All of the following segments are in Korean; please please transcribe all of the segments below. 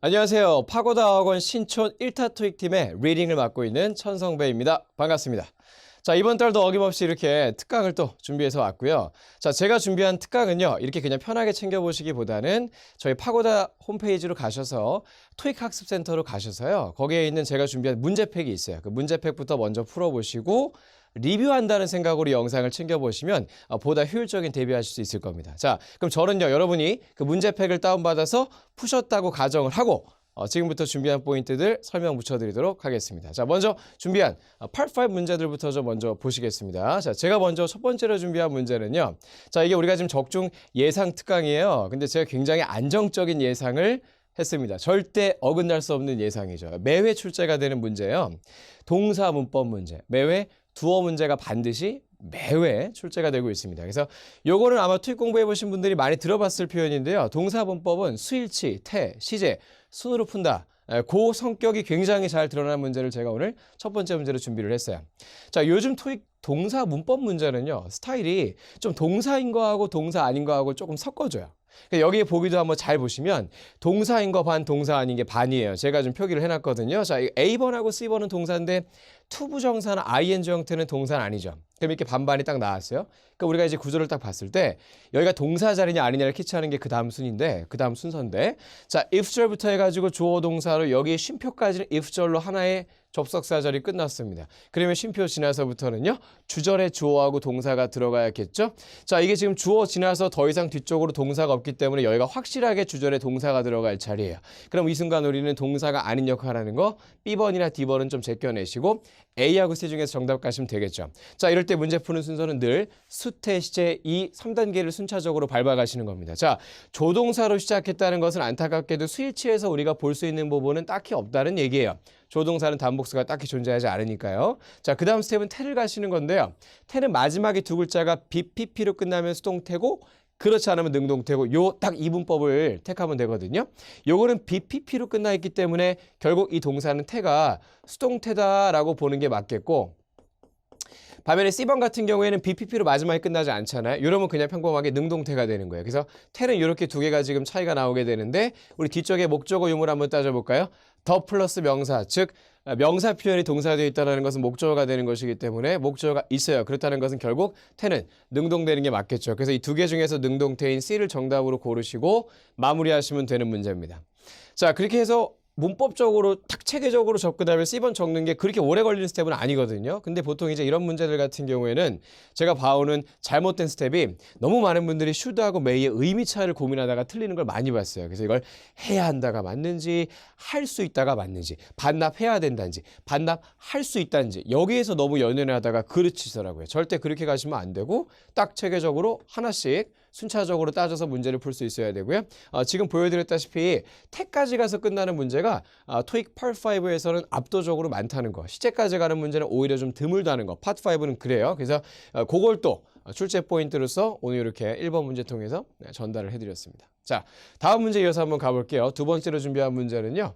안녕하세요. 파고다학원 신촌 1타 토익팀의 리딩을 맡고 있는 천성배입니다. 반갑습니다. 자, 이번 달도 어김없이 이렇게 특강을 또 준비해서 왔고요. 자, 제가 준비한 특강은요, 이렇게 그냥 편하게 챙겨보시기보다는 저희 파고다 홈페이지로 가셔서 토익 학습센터로 가셔서요, 거기에 있는 제가 준비한 문제팩이 있어요. 그 문제팩부터 먼저 풀어보시고 리뷰한다는 생각으로 영상을 챙겨보시면 보다 효율적인 대비하실 수 있을 겁니다. 자, 그럼 저는요, 여러분이 그 문제팩을 다운받아서 푸셨다고 가정을 하고 지금부터 준비한 포인트들 설명 붙여드리도록 하겠습니다. 자, 먼저 준비한 Part 5 문제들부터 좀 먼저 보시겠습니다. 자, 제가 먼저 첫 번째로 준비한 문제는요. 자, 이게 우리가 지금 적중 예상 특강이에요. 근데 제가 굉장히 안정적인 예상을 했습니다. 절대 어긋날 수 없는 예상이죠. 매회 출제가 되는 문제예요. 동사 문법 문제. 매회 두어 문제가 반드시 매회 출제가 되고 있습니다. 그래서 요거는 아마 토익 공부해 보신 분들이 많이 들어봤을 표현인데요. 동사 문법은 수일치, 태, 시제, 순으로 푼다. 그 성격이 굉장히 잘 드러난 문제를 제가 오늘 첫 번째 문제로 준비를 했어요. 자, 요즘 토익 동사 문법 문제는요, 스타일이 좀 동사인 거하고 동사 아닌 거하고 조금 섞어줘요. 여기 보기도 한번 잘 보시면 동사인 거 반, 동사 아닌 게 반이에요. 제가 좀 표기를 해놨거든요. 자, A번하고 C번은 동사인데 투부정사나 ing 형태는 동사는 아니죠. 그럼 이렇게 반반이 딱 나왔어요. 그러니까 우리가 이제 구조를 딱 봤을 때 여기가 동사 자리냐 아니냐를 캐치하는 게 그 다음 순인데, 그 다음 순서인데, 자, if절부터 해가지고 주어 동사로 여기 쉼표까지는 if절로 하나의 접속사 절이 끝났습니다. 그러면 쉼표 지나서부터는요, 주절에 주어하고 동사가 들어가야겠죠? 자, 이게 지금 주어 지나서 더 이상 뒤쪽으로 동사가 없기 때문에 여기가 확실하게 주절에 동사가 들어갈 자리예요. 그럼 이 순간 우리는 동사가 아닌 역할을 하는 거 B번이나 D번은 좀 제껴내시고 A하고 C 중에서 정답 가시면 되겠죠. 자, 이럴 때 문제 푸는 순서는 늘 수태, 시제, 이 3단계를 순차적으로 밟아가시는 겁니다. 자, 조동사로 시작했다는 것은 안타깝게도 수일치에서 우리가 볼 수 있는 부분은 딱히 없다는 얘기예요. 조동사는 단복수가 딱히 존재하지 않으니까요. 자, 그 다음 스텝은 태를 가시는 건데요. 태는 마지막에 두 글자가 BPP로 끝나면 수동태고, 그렇지 않으면 능동태고, 요 딱 이분법을 택하면 되거든요. 요거는 BPP로 끝나 있기 때문에 결국 이 동사는 태가 수동태다라고 보는 게 맞겠고, 반면에 C번 같은 경우에는 BPP로 마지막에 끝나지 않잖아요. 이러면 그냥 평범하게 능동태가 되는 거예요. 그래서 태는 이렇게 두 개가 지금 차이가 나오게 되는데, 우리 뒤쪽에 목적어 유무를 한번 따져볼까요? 더 플러스 명사, 즉 명사 표현이 동사되어 있다는 것은 목적어가 되는 것이기 때문에 목적어가 있어요. 그렇다는 것은 결국 태는 능동되는 게 맞겠죠. 그래서 이 두 개 중에서 능동태인 C를 정답으로 고르시고 마무리하시면 되는 문제입니다. 자, 그렇게 해서 문법적으로 딱 체계적으로 접근하면 C번 적는 게 그렇게 오래 걸리는 스텝은 아니거든요. 근데 보통 이제 이런 문제들 같은 경우에는 제가 봐오는 잘못된 스텝이 너무 많은 분들이 should하고 may의 의미 차이를 고민하다가 틀리는 걸 많이 봤어요. 그래서 이걸 해야 한다가 맞는지, 할 수 있다가 맞는지, 반납해야 된다는지, 반납할 수 있다는지, 여기에서 너무 연연하다가 그르치더라고요. 절대 그렇게 가시면 안 되고 딱 체계적으로 하나씩 순차적으로 따져서 문제를 풀 수 있어야 되고요. 지금 보여드렸다시피 태까지 가서 끝나는 문제가 토익 Part 5에서는 압도적으로 많다는 거, 시제까지 가는 문제는 오히려 좀 드물다는 거, Part 5는 그래요. 그래서 그걸 또 출제 포인트로서 오늘 이렇게 1번 문제 통해서 전달을 해드렸습니다. 자, 다음 문제 이어서 한번 가볼게요. 두 번째로 준비한 문제는요,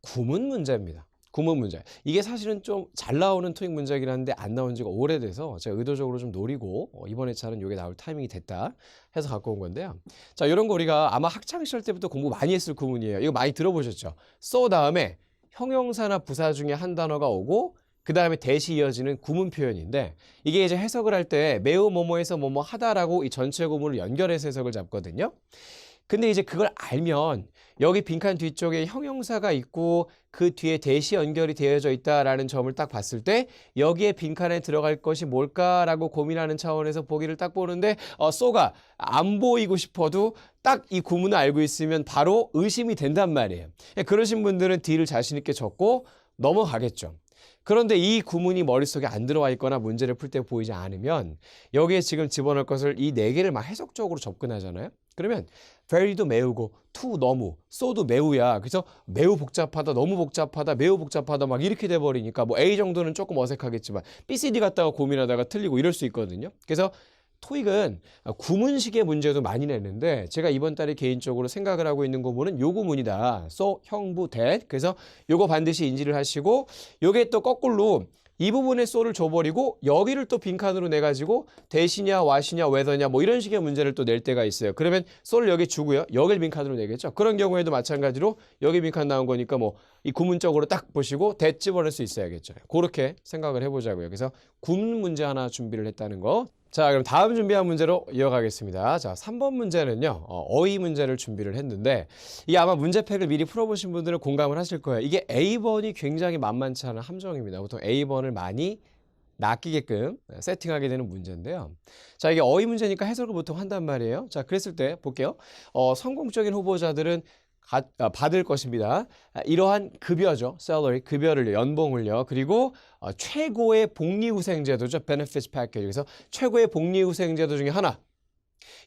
구문 문제입니다. 구문 문제. 이게 사실은 좀 잘 나오는 토익 문제이긴 한데 안 나온 지가 오래돼서 제가 의도적으로 좀 노리고 이번 회차는 이게 나올 타이밍이 됐다 해서 갖고 온 건데요. 자, 이런 거 우리가 아마 학창시절 때부터 공부 많이 했을 구문이에요. 이거 많이 들어보셨죠? so 다음에 형용사나 부사 중에 한 단어가 오고 그 다음에 대시 이어지는 구문 표현인데, 이게 이제 해석을 할 때 매우 뭐뭐해서 뭐뭐 하다라고 이 전체 구문을 연결해서 해석을 잡거든요. 근데 이제 그걸 알면 여기 빈칸 뒤쪽에 형용사가 있고 그 뒤에 대시 연결이 되어져 있다라는 점을 딱 봤을 때 여기에 빈칸에 들어갈 것이 뭘까라고 고민하는 차원에서 보기를 딱 보는데 so가 안 보이고 싶어도 딱 이 구문을 알고 있으면 바로 의심이 된단 말이에요. 그러신 분들은 D를 자신 있게 적고 넘어가겠죠. 그런데 이 구문이 머릿속에 안 들어와 있거나 문제를 풀 때 보이지 않으면 여기에 지금 집어넣을 것을 이 네 개를 막 해석적으로 접근하잖아요. 그러면 very도 매우고, to 너무, so도 매우야. 그래서 매우 복잡하다, 너무 복잡하다, 매우 복잡하다 막 이렇게 돼버리니까 뭐 A 정도는 조금 어색하겠지만 B, C, D 갔다가 고민하다가 틀리고 이럴 수 있거든요. 그래서 토익은 구문식의 문제도 많이 내는데 제가 이번 달에 개인적으로 생각을 하고 있는 구문은 요 구문이다. so, 형부, that. 그래서 요거 반드시 인지를 하시고 요게 또 거꾸로 이 부분에 so를 줘버리고 여기를 또 빈칸으로 내가지고 대시냐, what이냐, whether냐 뭐 이런 식의 문제를 또 낼 때가 있어요. 그러면 so를 여기 주고요. 여기를 빈칸으로 내겠죠. 그런 경우에도 마찬가지로 여기 빈칸 나온 거니까 뭐 이 구문적으로 딱 보시고 대 집어낼 수 있어야겠죠. 그렇게 생각을 해보자고요. 그래서 구문 문제 하나 준비를 했다는 거. 자, 그럼 다음 준비한 문제로 이어가겠습니다. 자, 3번 문제는요. 어휘 문제를 준비를 했는데 이 아마 문제팩을 미리 풀어보신 분들은 공감을 하실 거예요. 이게 A번이 굉장히 만만치 않은 함정입니다. 보통 A번을 많이 낚이게끔 세팅하게 되는 문제인데요. 자, 이게 어휘 문제니까 해석을 보통 한단 말이에요. 자, 그랬을 때 볼게요. 성공적인 후보자들은 받을 것입니다. 이러한 급여죠. salary, 급여를요. 연봉을요. 그리고 최고의 복리후생제도죠. benefits package. 그래서 최고의 복리후생제도 중에 하나.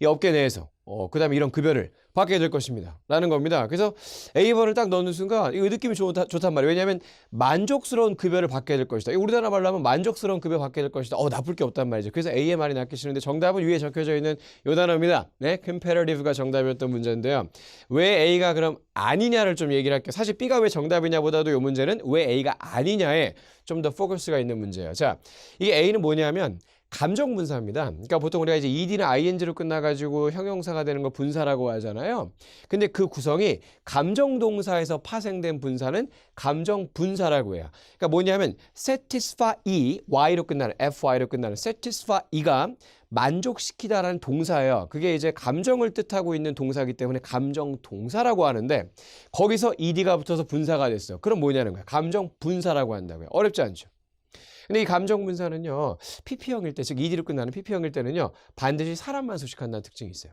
이 업계 내에서 그 다음에 이런 급여를 받게 될 것입니다. 라는 겁니다. 그래서 A번을 딱 넣는 순간 이거 느낌이 좋단 말이에요. 왜냐하면 만족스러운 급여를 받게 될 것이다. 우리나라 말로 하면 만족스러운 급여 받게 될 것이다. 나쁠 게 없단 말이죠. 그래서 A의 말이 낚이시는데 정답은 위에 적혀져 있는 요 단어입니다. 네, comparative가 정답이었던 문제인데요. 왜 A가 그럼 아니냐를 좀 얘기를 할게요. 사실 B가 왜 정답이냐보다도 이 문제는 왜 A가 아니냐에 좀 더 포커스가 있는 문제예요. 자, 이게 A는 뭐냐면 감정 분사입니다. 그러니까 보통 우리가 이제 ed나 ing로 끝나가지고 형용사가 되는 거 분사라고 하잖아요. 근데 그 구성이 감정 동사에서 파생된 분사는 감정 분사라고 해요. 그러니까 뭐냐면 satisfy, y로 끝나는, fy로 끝나는 satisfy가 만족시키다라는 동사예요. 그게 이제 감정을 뜻하고 있는 동사이기 때문에 감정 동사라고 하는데 거기서 ed가 붙어서 분사가 됐어. 그럼 뭐냐는 거야. 감정 분사라고 한다고요. 어렵지 않죠? 근데 이 감정 분사는요, PP형일 때, 즉 ed로 끝나는 PP형일 때는요, 반드시 사람만 수식한다는 특징이 있어요.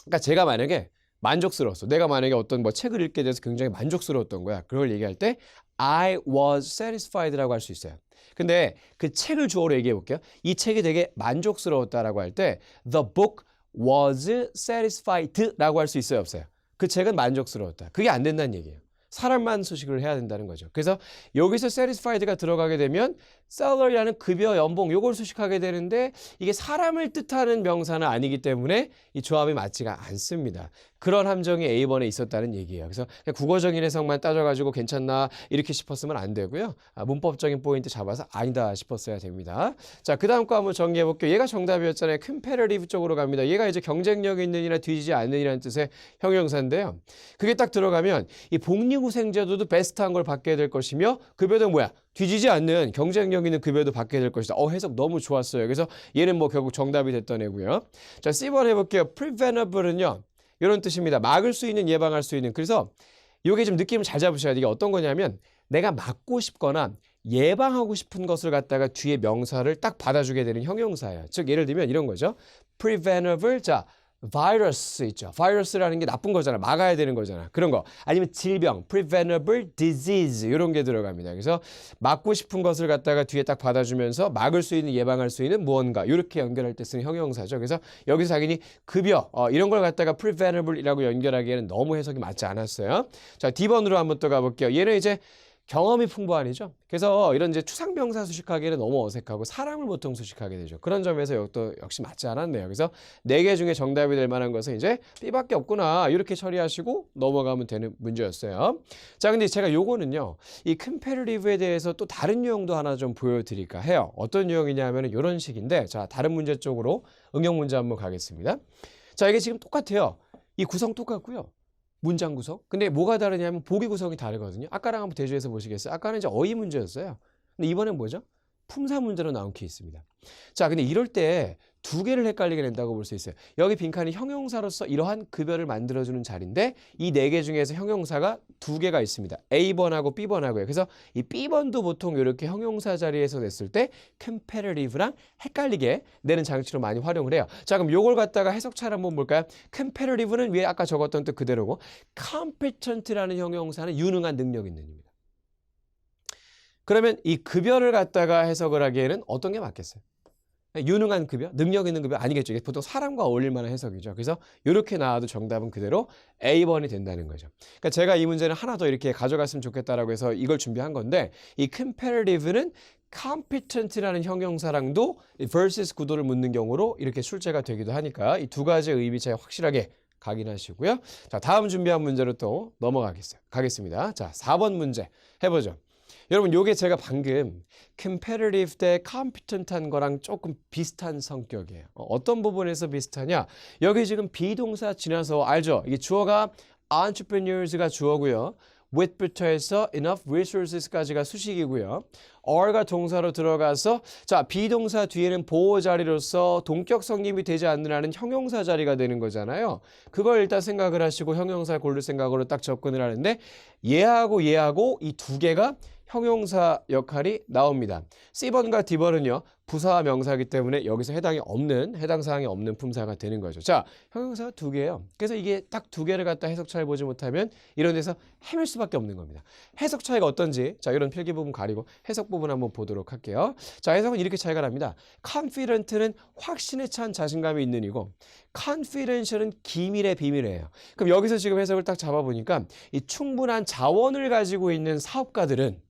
그러니까 제가 만약에 만족스러웠어. 내가 만약에 어떤 뭐 책을 읽게 돼서 굉장히 만족스러웠던 거야. 그걸 얘기할 때 I was satisfied라고 할 수 있어요. 근데 그 책을 주어로 얘기해 볼게요. 이 책이 되게 만족스러웠다라고 할 때 the book was satisfied라고 할 수 있어요, 없어요? 그 책은 만족스러웠다. 그게 안 된다는 얘기예요. 사람만 수식을 해야 된다는 거죠. 그래서 여기서 satisfied가 들어가게 되면 salary라는 급여, 연봉 요걸 수식하게 되는데 이게 사람을 뜻하는 명사는 아니기 때문에 이 조합이 맞지가 않습니다. 그런 함정이 A번에 있었다는 얘기예요. 그래서 그냥 국어적인 해석만 따져가지고 괜찮나 이렇게 싶었으면 안 되고요. 문법적인 포인트 잡아서 아니다 싶었어야 됩니다. 자, 그 다음 거 한번 정리해 볼게요. 얘가 정답이었잖아요. comparative 쪽으로 갑니다. 얘가 이제 경쟁력이 있는이나 뒤지지 않는이라는 뜻의 형용사인데요. 그게 딱 들어가면 이 복리후생제도도 베스트한 걸 받게 될 것이며 급여도 뭐야? 뒤지지 않는 경쟁력 있는 급여도 받게 될 것이다. 해석 너무 좋았어요. 그래서 얘는 뭐 결국 정답이 됐던 애고요. 자, C번 해볼게요. preventable은요. 이런 뜻입니다. 막을 수 있는, 예방할 수 있는. 그래서 이게 좀 느낌을 잘 잡으셔야 돼요. 이게 어떤 거냐면 내가 막고 싶거나 예방하고 싶은 것을 갖다가 뒤에 명사를 딱 받아주게 되는 형용사예요. 즉 예를 들면 이런 거죠. preventable, 자, 바이러스 있죠. 바이러스라는 게 나쁜 거잖아. 막아야 되는 거잖아. 그런 거. 아니면 질병, preventable disease 이런 게 들어갑니다. 그래서 막고 싶은 것을 갖다가 뒤에 딱 받아주면서 막을 수 있는, 예방할 수 있는 무언가 이렇게 연결할 때 쓰는 형용사죠. 그래서 여기서 자기니 급여 이런 걸 갖다가 preventable이라고 연결하기에는 너무 해석이 맞지 않았어요. 자, D번으로 한번 또 가볼게요. 얘는 이제 경험이 풍부한이죠. 그래서 이런 이제 추상명사 수식하기에는 너무 어색하고 사람을 보통 수식하게 되죠. 그런 점에서 또 역시 맞지 않았네요. 그래서 4개 중에 정답이 될 만한 것은 이제 B밖에 없구나 이렇게 처리하시고 넘어가면 되는 문제였어요. 자, 근데 제가 요거는요. 이 comparative에 대해서 또 다른 유형도 하나 좀 보여드릴까 해요. 어떤 유형이냐 하면 이런 식인데 자, 다른 문제 쪽으로 응용 문제 한번 가겠습니다. 자, 이게 지금 똑같아요. 이 구성 똑같고요. 문장 구성. 근데 뭐가 다르냐면 보기 구성이 다르거든요. 아까랑 한번 대조해서 보시겠어요? 아까는 이제 어휘 문제였어요. 근데 이번엔 뭐죠? 품사 문제로 나온 케이스입니다. 자, 근데 이럴 때 두 개를 헷갈리게 된다고 볼 수 있어요. 여기 빈칸이 형용사로서 이러한 급여를 만들어주는 자리인데 이 4개 중에서 형용사가 2개가 있습니다. A번하고 B번하고요. 그래서 이 B번도 보통 이렇게 형용사 자리에서 냈을 때 comparative랑 헷갈리게 내는 장치로 많이 활용을 해요. 자, 그럼 요걸 갖다가 해석차를 한번 볼까요? comparative는 위에 아까 적었던 뜻 그대로고 competent라는 형용사는 유능한 능력 있는입니다. 그러면 이 급여를 갖다가 해석을 하기에는 어떤 게 맞겠어요? 유능한 급여, 능력 있는 급여 아니겠죠. 이게 보통 사람과 어울릴 만한 해석이죠. 그래서 이렇게 나와도 정답은 그대로 A번이 된다는 거죠. 그러니까 제가 이 문제는 하나 더 이렇게 가져갔으면 좋겠다라고 해서 이걸 준비한 건데 이 comparative는 competent라는 형용사랑도 versus 구도를 묻는 경우로 이렇게 출제가 되기도 하니까 이 두 가지의 의미 차이 확실하게 각인하시고요. 자, 다음 준비한 문제로 또 넘어가겠습니다. 자, 4번 문제 해보죠. 여러분 요게 제가 방금 competitive 대 competent한 거랑 조금 비슷한 성격이에요. 어떤 부분에서 비슷하냐? 여기 지금 비동사 지나서 알죠? 이게 주어가 entrepreneurs가 주어고요. with부터 해서 enough resources까지가 수식이고요. are가 동사로 들어가서 자 비동사 뒤에는 보호 자리로서 동격 성립이 되지 않는 한은 형용사 자리가 되는 거잖아요. 그걸 일단 생각을 하시고 형용사 고를 생각으로 딱 접근을 하는데 얘하고 이 두 개가 형용사 역할이 나옵니다. C번과 D번은요. 부사와 명사이기 때문에 여기서 해당 사항이 없는 품사가 되는 거죠. 자, 형용사가 두 개예요. 그래서 이게 딱 두 개를 갖다 해석 차이 보지 못하면 이런 데서 헤맬 수밖에 없는 겁니다. 해석 차이가 어떤지 자 이런 필기 부분 가리고 해석 부분 한번 보도록 할게요. 자, 해석은 이렇게 차이가 납니다. confident는 확신에 찬 자신감이 있는 이고 confidential은 기밀의 비밀이에요. 그럼 여기서 지금 해석을 딱 잡아보니까 이 충분한 자원을 가지고 있는 사업가들은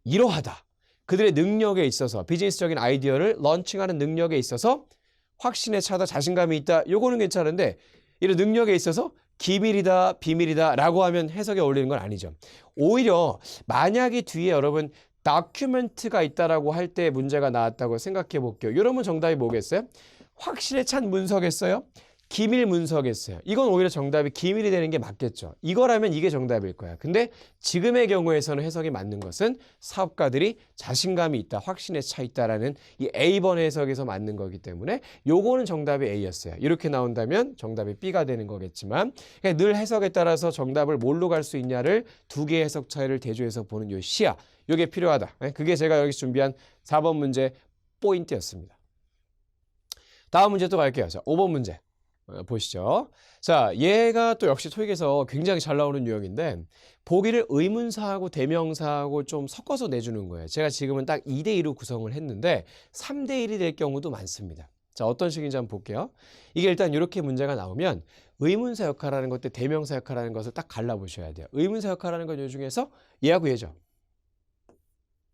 이러하다. 그들의 능력에 있어서 비즈니스적인 아이디어를 런칭하는 능력에 있어서 확신에 차다 자신감이 있다. 요거는 괜찮은데 이런 능력에 있어서 기밀이다 비밀이다 라고 하면 해석에 어울리는 건 아니죠. 오히려 만약에 뒤에 여러분 다큐멘트가 있다라고 할 때 문제가 나왔다고 생각해 볼게요. 이러면 정답이 뭐겠어요? 확신에 찬 문서겠어요? 기밀 문서겠어요. 이건 오히려 정답이 기밀이 되는 게 맞겠죠. 이거라면 이게 정답일 거야. 근데 지금의 경우에서는 해석이 맞는 것은 사업가들이 자신감이 있다, 확신에 차 있다라는 이 A번 해석에서 맞는 거기 때문에 요거는 정답이 A였어요. 이렇게 나온다면 정답이 B가 되는 거겠지만 그러니까 늘 해석에 따라서 정답을 뭘로 갈 수 있냐를 두 개의 해석 차이를 대조해서 보는 요 시야. 요게 필요하다. 그게 제가 여기서 준비한 4번 문제 포인트였습니다. 다음 문제 또 갈게요. 자, 5번 문제. 보시죠. 자, 얘가 또 역시 토익에서 굉장히 잘 나오는 유형인데 보기를 의문사하고 대명사하고 좀 섞어서 내주는 거예요. 제가 지금은 딱 2대2로 구성을 했는데 3대1이 될 경우도 많습니다. 자, 어떤 식인지 한번 볼게요. 이게 일단 이렇게 문제가 나오면 의문사 역할하는 것 때 대명사 역할하는 것을 딱 갈라보셔야 돼요. 의문사 역할하는 건 요 중에서 얘하고 얘죠.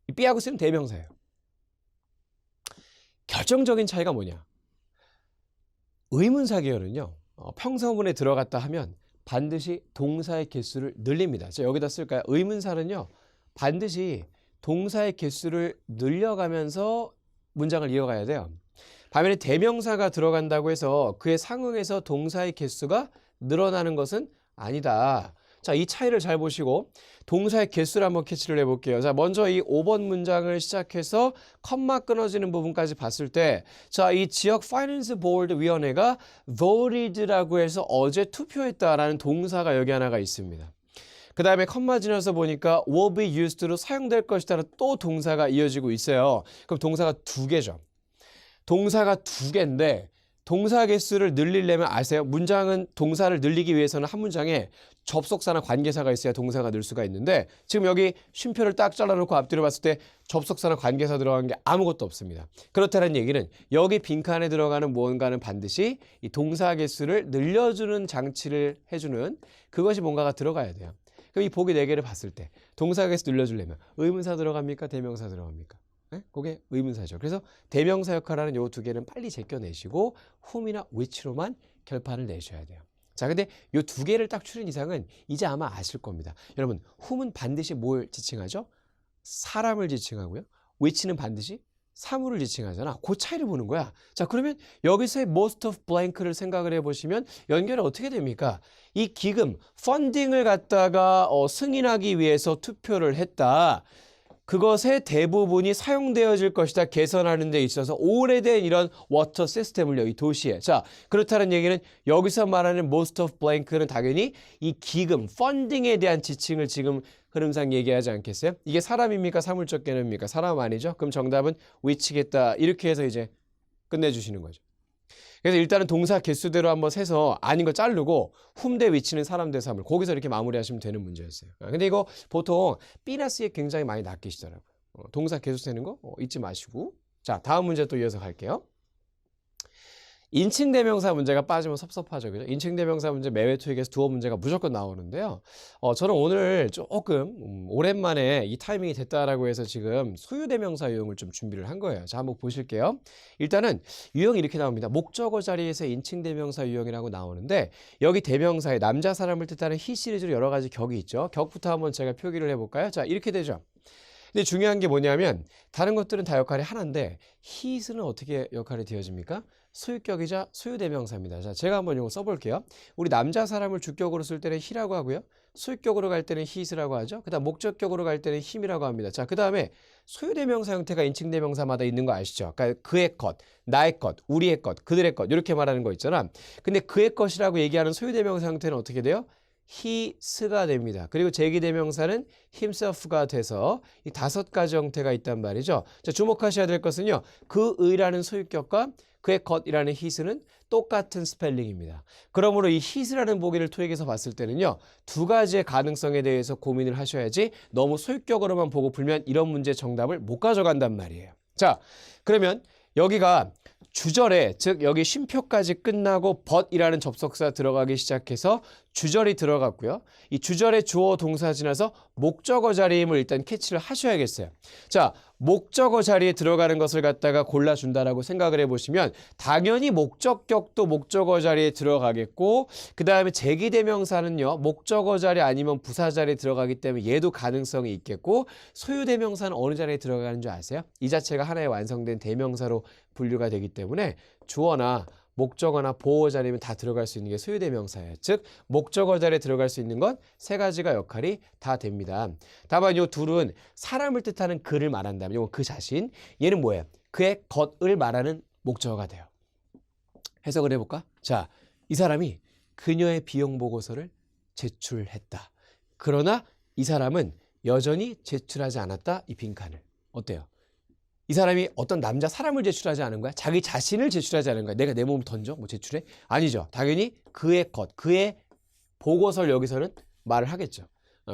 이 B하고 C는 대명사예요. 결정적인 차이가 뭐냐? 의문사 계열은요. 평서문에 들어갔다 하면 반드시 동사의 개수를 늘립니다. 자, 여기다 쓸까요? 의문사는요. 반드시 동사의 개수를 늘려가면서 문장을 이어가야 돼요. 반면에 대명사가 들어간다고 해서 그에 상응해서 동사의 개수가 늘어나는 것은 아니다. 자, 이 차이를 잘 보시고 동사의 개수를 한번 캐치를 해볼게요. 자, 먼저 이 5번 문장을 시작해서 컴마 끊어지는 부분까지 봤을 때 자, 이 지역 파이낸스 보드 위원회가 voted라고 해서 어제 투표했다라는 동사가 여기 하나가 있습니다. 그 다음에 컴마 지나서 보니까 will be used로 사용될 것이다라는 또 동사가 이어지고 있어요. 그럼 동사가 두 개죠. 동사가 두 개인데 동사 개수를 늘리려면 아세요? 문장은 동사를 늘리기 위해서는 한 문장에 접속사나 관계사가 있어야 동사가 늘 수가 있는데 지금 여기 쉼표를 딱 잘라놓고 앞뒤로 봤을 때 접속사나 관계사 들어간 게 아무것도 없습니다. 그렇다는 얘기는 여기 빈칸에 들어가는 무언가는 반드시 이 동사 개수를 늘려주는 장치를 해주는 그것이 뭔가가 들어가야 돼요. 그럼 이 보기 4개를 봤을 때 동사 개수 늘려주려면 의문사 들어갑니까? 대명사 들어갑니까? 네? 그게 의문사죠. 그래서 대명사 역할하는 요 두 개는 빨리 제껴내시고 whom이나 which로만 결판을 내셔야 돼요. 자, 근데 요 두 개를 딱 추린 이상은 이제 아마 아실 겁니다. 여러분, whom은 반드시 뭘 지칭하죠? 사람을 지칭하고요. which는 반드시 사물을 지칭하잖아. 그 차이를 보는 거야. 자, 그러면 여기서의 most of blank를 생각을 해보시면 연결이 어떻게 됩니까? 이 기금, 펀딩을 갖다가 승인하기 위해서 투표를 했다. 그것의 대부분이 사용되어질 것이다. 개선하는 데 있어서 오래된 이런 워터 시스템을요. 이 도시에. 자, 그렇다는 얘기는 여기서 말하는 most of blank는 당연히 이 기금, 펀딩에 대한 지칭을 지금 흐름상 얘기하지 않겠어요? 이게 사람입니까? 사물적 개념입니까? 사람 아니죠? 그럼 정답은 which겠다. 이렇게 해서 이제 끝내주시는 거죠. 그래서 일단은 동사 개수대로 한번 세서 아닌 거 자르고 whom 대 which는 사람 대 사물. 거기서 이렇게 마무리하시면 되는 문제였어요. 근데 이거 보통 B나 C에 굉장히 많이 낚이시더라고요. 동사 개수 세는 거 잊지 마시고. 자, 다음 문제 또 이어서 갈게요. 인칭대명사 문제가 빠지면 섭섭하죠. 그죠? 인칭대명사 문제 매회 토익에서 두어 문제가 무조건 나오는데요. 저는 오늘 조금 오랜만에 이 타이밍이 됐다라고 해서 지금 소유대명사 유형을 좀 준비를 한 거예요. 자, 한번 보실게요. 일단은 유형이 이렇게 나옵니다. 목적어 자리에서 인칭대명사 유형이라고 나오는데 여기 대명사에 남자 사람을 뜻하는 he 시리즈로 여러 가지 격이 있죠. 격부터 한번 제가 표기를 해볼까요? 자, 이렇게 되죠. 근데 중요한 게 뭐냐면 다른 것들은 다 역할이 하나인데 he는 어떻게 역할이 되어집니까? 소유격이자 소유대명사입니다. 자, 제가 한번 이거 써볼게요. 우리 남자 사람을 주격으로 쓸 때는 he라고 하고요. 소유격으로 갈 때는 his라고 하죠. 그 다음 목적격으로 갈 때는 him이라고 합니다. 자, 그 다음에 소유대명사 형태가 인칭대명사마다 있는 거 아시죠? 그러니까 그의 것, 나의 것, 우리의 것, 그들의 것 이렇게 말하는 거 있잖아. 근데 그의 것이라고 얘기하는 소유대명사 형태는 어떻게 돼요? his가 됩니다. 그리고 제기대명사는 himself가 돼서 이 5가지 형태가 있단 말이죠. 자, 주목하셔야 될 것은요. 그의라는 소유격과 그의 것이라는 his는 똑같은 스펠링입니다. 그러므로 이 his라는 보기를 토익에서 봤을 때는요. 2가지의 가능성에 대해서 고민을 하셔야지 너무 소유격으로만 보고 풀면 이런 문제 정답을 못 가져간단 말이에요. 자, 그러면 여기가 주절에 즉 여기 쉼표까지 끝나고 but이라는 접속사 들어가기 시작해서 주절이 들어갔고요. 이 주절에 주어 동사 지나서 목적어 자리임을 일단 캐치를 하셔야겠어요. 자, 목적어 자리에 들어가는 것을 갖다가 골라준다라고 생각을 해보시면 당연히 목적격도 목적어 자리에 들어가겠고 그 다음에 제기대명사는요. 목적어 자리 아니면 부사 자리에 들어가기 때문에 얘도 가능성이 있겠고 소유대명사는 어느 자리에 들어가는 줄 아세요? 이 자체가 하나의 완성된 대명사로 분류가 되기 때문에 주어나 목적어나 보호 자리면 다 들어갈 수 있는 게 소유대명사예요. 즉 목적어 자리에 들어갈 수 있는 건 3가지가 역할이 다 됩니다. 다만 이 둘은 사람을 뜻하는 그를 말한다면 이건 그 자신, 얘는 뭐예요? 그의 것을 말하는 목적어가 돼요. 해석을 해볼까? 자, 이 사람이 그녀의 비용 보고서를 제출했다. 그러나 이 사람은 여전히 제출하지 않았다. 이 빈칸을. 어때요? 이 사람이 어떤 남자 사람을 제출하지 않은 거야? 자기 자신을 제출하지 않은 거야? 내가 내 몸을 던져? 뭐 제출해? 아니죠. 당연히 그의 것, 그의 보고서를 여기서는 말을 하겠죠.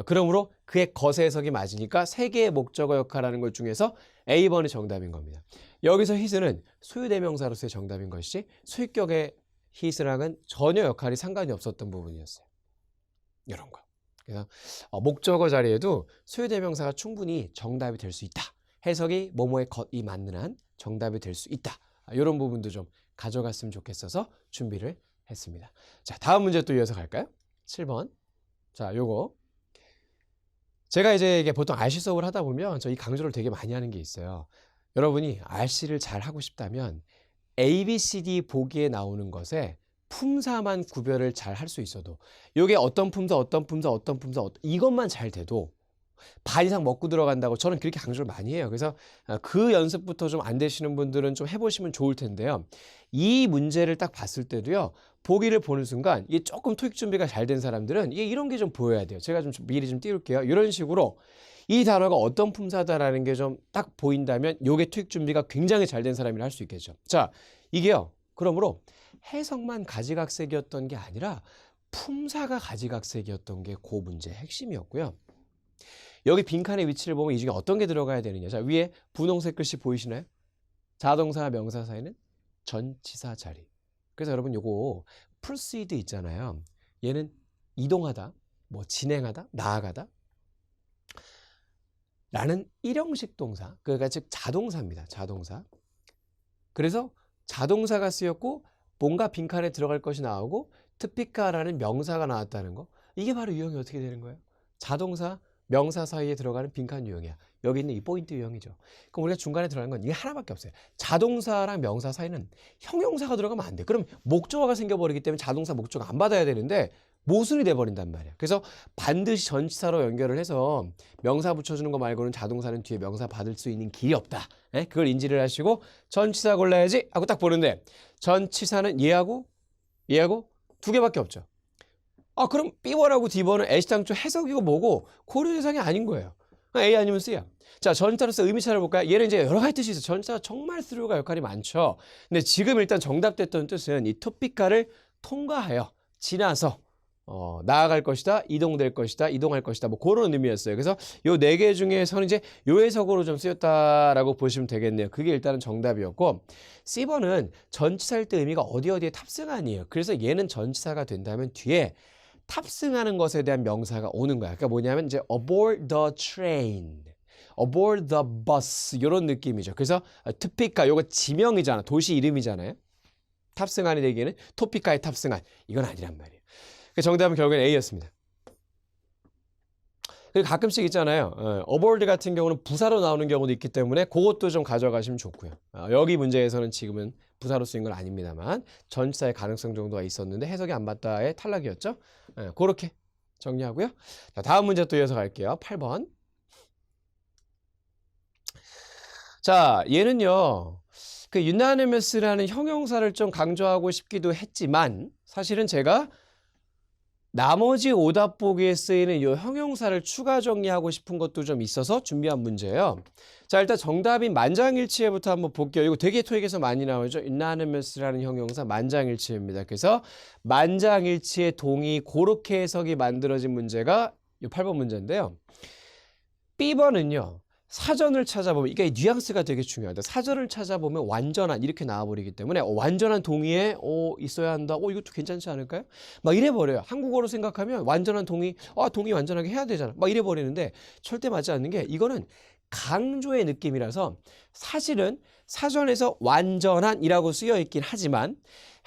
그러므로 그의 것의 해석이 맞으니까 3개의 목적어 역할하는 것 중에서 A번이 정답인 겁니다. 여기서 his는 소유대명사로서의 정답인 것이지 소유격의 his랑은 전혀 역할이 상관이 없었던 부분이었어요. 이런 거. 그래서 목적어 자리에도 소유대명사가 충분히 정답이 될 수 있다. 해석이 뭐뭐의 것이 맞는 한 정답이 될 수 있다. 이런 부분도 좀 가져갔으면 좋겠어서 준비를 했습니다. 자, 다음 문제 또 이어서 갈까요? 7번. 자, 요거. 제가 이제 이게 보통 RC 수업을 하다 보면 저 이 강조를 되게 많이 하는 게 있어요. 여러분이 RC를 잘 하고 싶다면 A, B, C, D 보기에 나오는 것에 품사만 구별을 잘 할 수 있어도 요게 어떤 품사, 어떤 품사, 어떤 품사, 이것만 잘 돼도 반 이상 먹고 들어간다고 저는 그렇게 강조를 많이 해요. 그래서 그 연습부터 좀 안 되시는 분들은 좀 해보시면 좋을 텐데요. 이 문제를 딱 봤을 때도요. 보기를 보는 순간 이게 조금 토익 준비가 잘 된 사람들은 이게 이런 게 좀 보여야 돼요. 제가 좀 미리 좀 띄울게요. 이런 식으로 이 단어가 어떤 품사다라는 게 좀 딱 보인다면 요게 토익 준비가 굉장히 잘 된 사람이라 할 수 있겠죠. 자, 이게요. 그러므로 해석만 가지각색이었던 게 아니라 품사가 가지각색이었던 게 그 문제의 핵심이었고요. 여기 빈칸의 위치를 보면 이 중에 어떤 게 들어가야 되느냐. 자, 위에 분홍색 글씨 보이시나요? 자동사와 명사 사이는 전치사 자리. 그래서 여러분 요거 proceed 있잖아요. 얘는 이동하다, 뭐 진행하다, 나아가다 라는 일형식 동사. 그러니까 즉 자동사입니다. 자동사. 그래서 자동사가 쓰였고 뭔가 빈칸에 들어갈 것이 나오고 특피카라는 명사가 나왔다는 거. 이게 바로 유형이 어떻게 되는 거예요? 자동사, 명사 사이에 들어가는 빈칸 유형이야. 여기 있는 이 포인트 유형이죠. 그럼 우리가 중간에 들어가는 건 이게 하나밖에 없어요. 자동사랑 명사 사이는 형용사가 들어가면 안 돼. 그럼 목적어가 생겨버리기 때문에 자동사 목적어 안 받아야 되는데 모순이 돼버린단 말이야. 그래서 반드시 전치사로 연결을 해서 명사 붙여주는 거 말고는 자동사는 뒤에 명사 받을 수 있는 길이 없다. 그걸 인지를 하시고 전치사 골라야지 하고 딱 보는데 전치사는 얘하고 2개밖에 없죠. 그럼 B번하고 D번은 애시당초 해석이고 뭐고 고려 대상이 아닌 거예요. A 아니면 C야. 자, 전치사로서 의미 찾아볼까요? 얘는 이제 여러 가지 뜻이 있어. 전치사가 정말 쓰류가 역할이 많죠. 근데 지금 일단 정답됐던 뜻은 이 토피카를 통과하여 지나서 나아갈 것이다, 이동될 것이다, 이동할 것이다, 뭐 그런 의미였어요. 그래서 요 4개 중에서는 이제 요 해석으로 좀 쓰였다라고 보시면 되겠네요. 그게 일단은 정답이었고 C번은 전치사일 때 의미가 어디에 탑승하니에요. 그래서 얘는 전치사가 된다면 뒤에 탑승하는 것에 대한 명사가 오는 거야. 그러니까 뭐냐면 이제 aboard the train, aboard the bus 이런 느낌이죠. 그래서 토피카 요거 지명이잖아. 도시 이름이잖아요. 탑승하는 얘기는 토피카에 탑승한 이건 아니란 말이에요. 정답은 결국엔 A였습니다. 그리고 가끔씩 있잖아요. aboard 같은 경우는 부사로 나오는 경우도 있기 때문에 그것도 좀 가져가시면 좋고요. 여기 문제에서는 지금은 부사로 쓰인 건 아닙니다만 전치사의 가능성 정도가 있었는데 해석이 안 맞다의 탈락이었죠. 그렇게 정리하고요. 자, 다음 문제 또 이어서 갈게요. 8번. 자, 얘는요. 그 unanimous라는 형용사를 좀 강조하고 싶기도 했지만 사실은 제가 나머지 오답 보기에 쓰이는 이 형용사를 추가 정리하고 싶은 것도 좀 있어서 준비한 문제예요. 자, 일단 정답인 만장일치에부터 한번 볼게요. 이거 되게 토익에서 많이 나오죠. unanimous라는 형용사 만장일치입니다. 그래서 만장일치의 동의 그렇게 해석이 만들어진 문제가 이 8번 문제인데요. B번은요. 사전을 찾아보면 이게 뉘앙스가 되게 중요하다. 사전을 찾아보면 완전한 이렇게 나와버리기 때문에 완전한 동의에 있어야 한다. 이것도 괜찮지 않을까요? 막 이래버려요. 한국어로 생각하면 완전한 동의, 동의 완전하게 해야 되잖아. 막 이래버리는데 절대 맞지 않는 게 이거는 강조의 느낌이라서 사실은 사전에서 완전한이라고 쓰여 있긴 하지만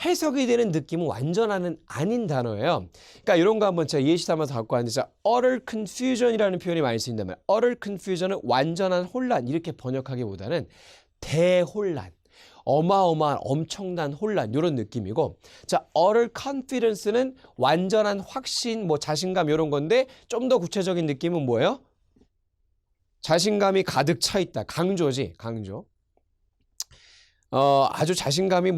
해석이 되는 느낌은 완전한은 아닌 단어예요. 그러니까 이런 거 한번 제가 예시 삼아서 갖고 왔는데 자, utter confusion이라는 표현이 많이 쓰인다면 utter confusion은 완전한 혼란 이렇게 번역하기보다는 대혼란, 어마어마한 엄청난 혼란 이런 느낌이고 자, utter confidence는 완전한 확신, 뭐 자신감 이런 건데 좀 더 구체적인 느낌은 뭐예요? 자신감이 가득 차 있다. 강조지, 강조. 아주 자신감이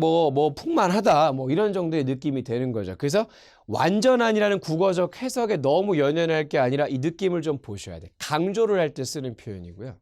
풍만하다. 이런 정도의 느낌이 되는 거죠. 그래서 완전한이라는 국어적 해석에 너무 연연할 게 아니라 이 느낌을 좀 보셔야 돼. 강조를 할 때 쓰는 표현이고요.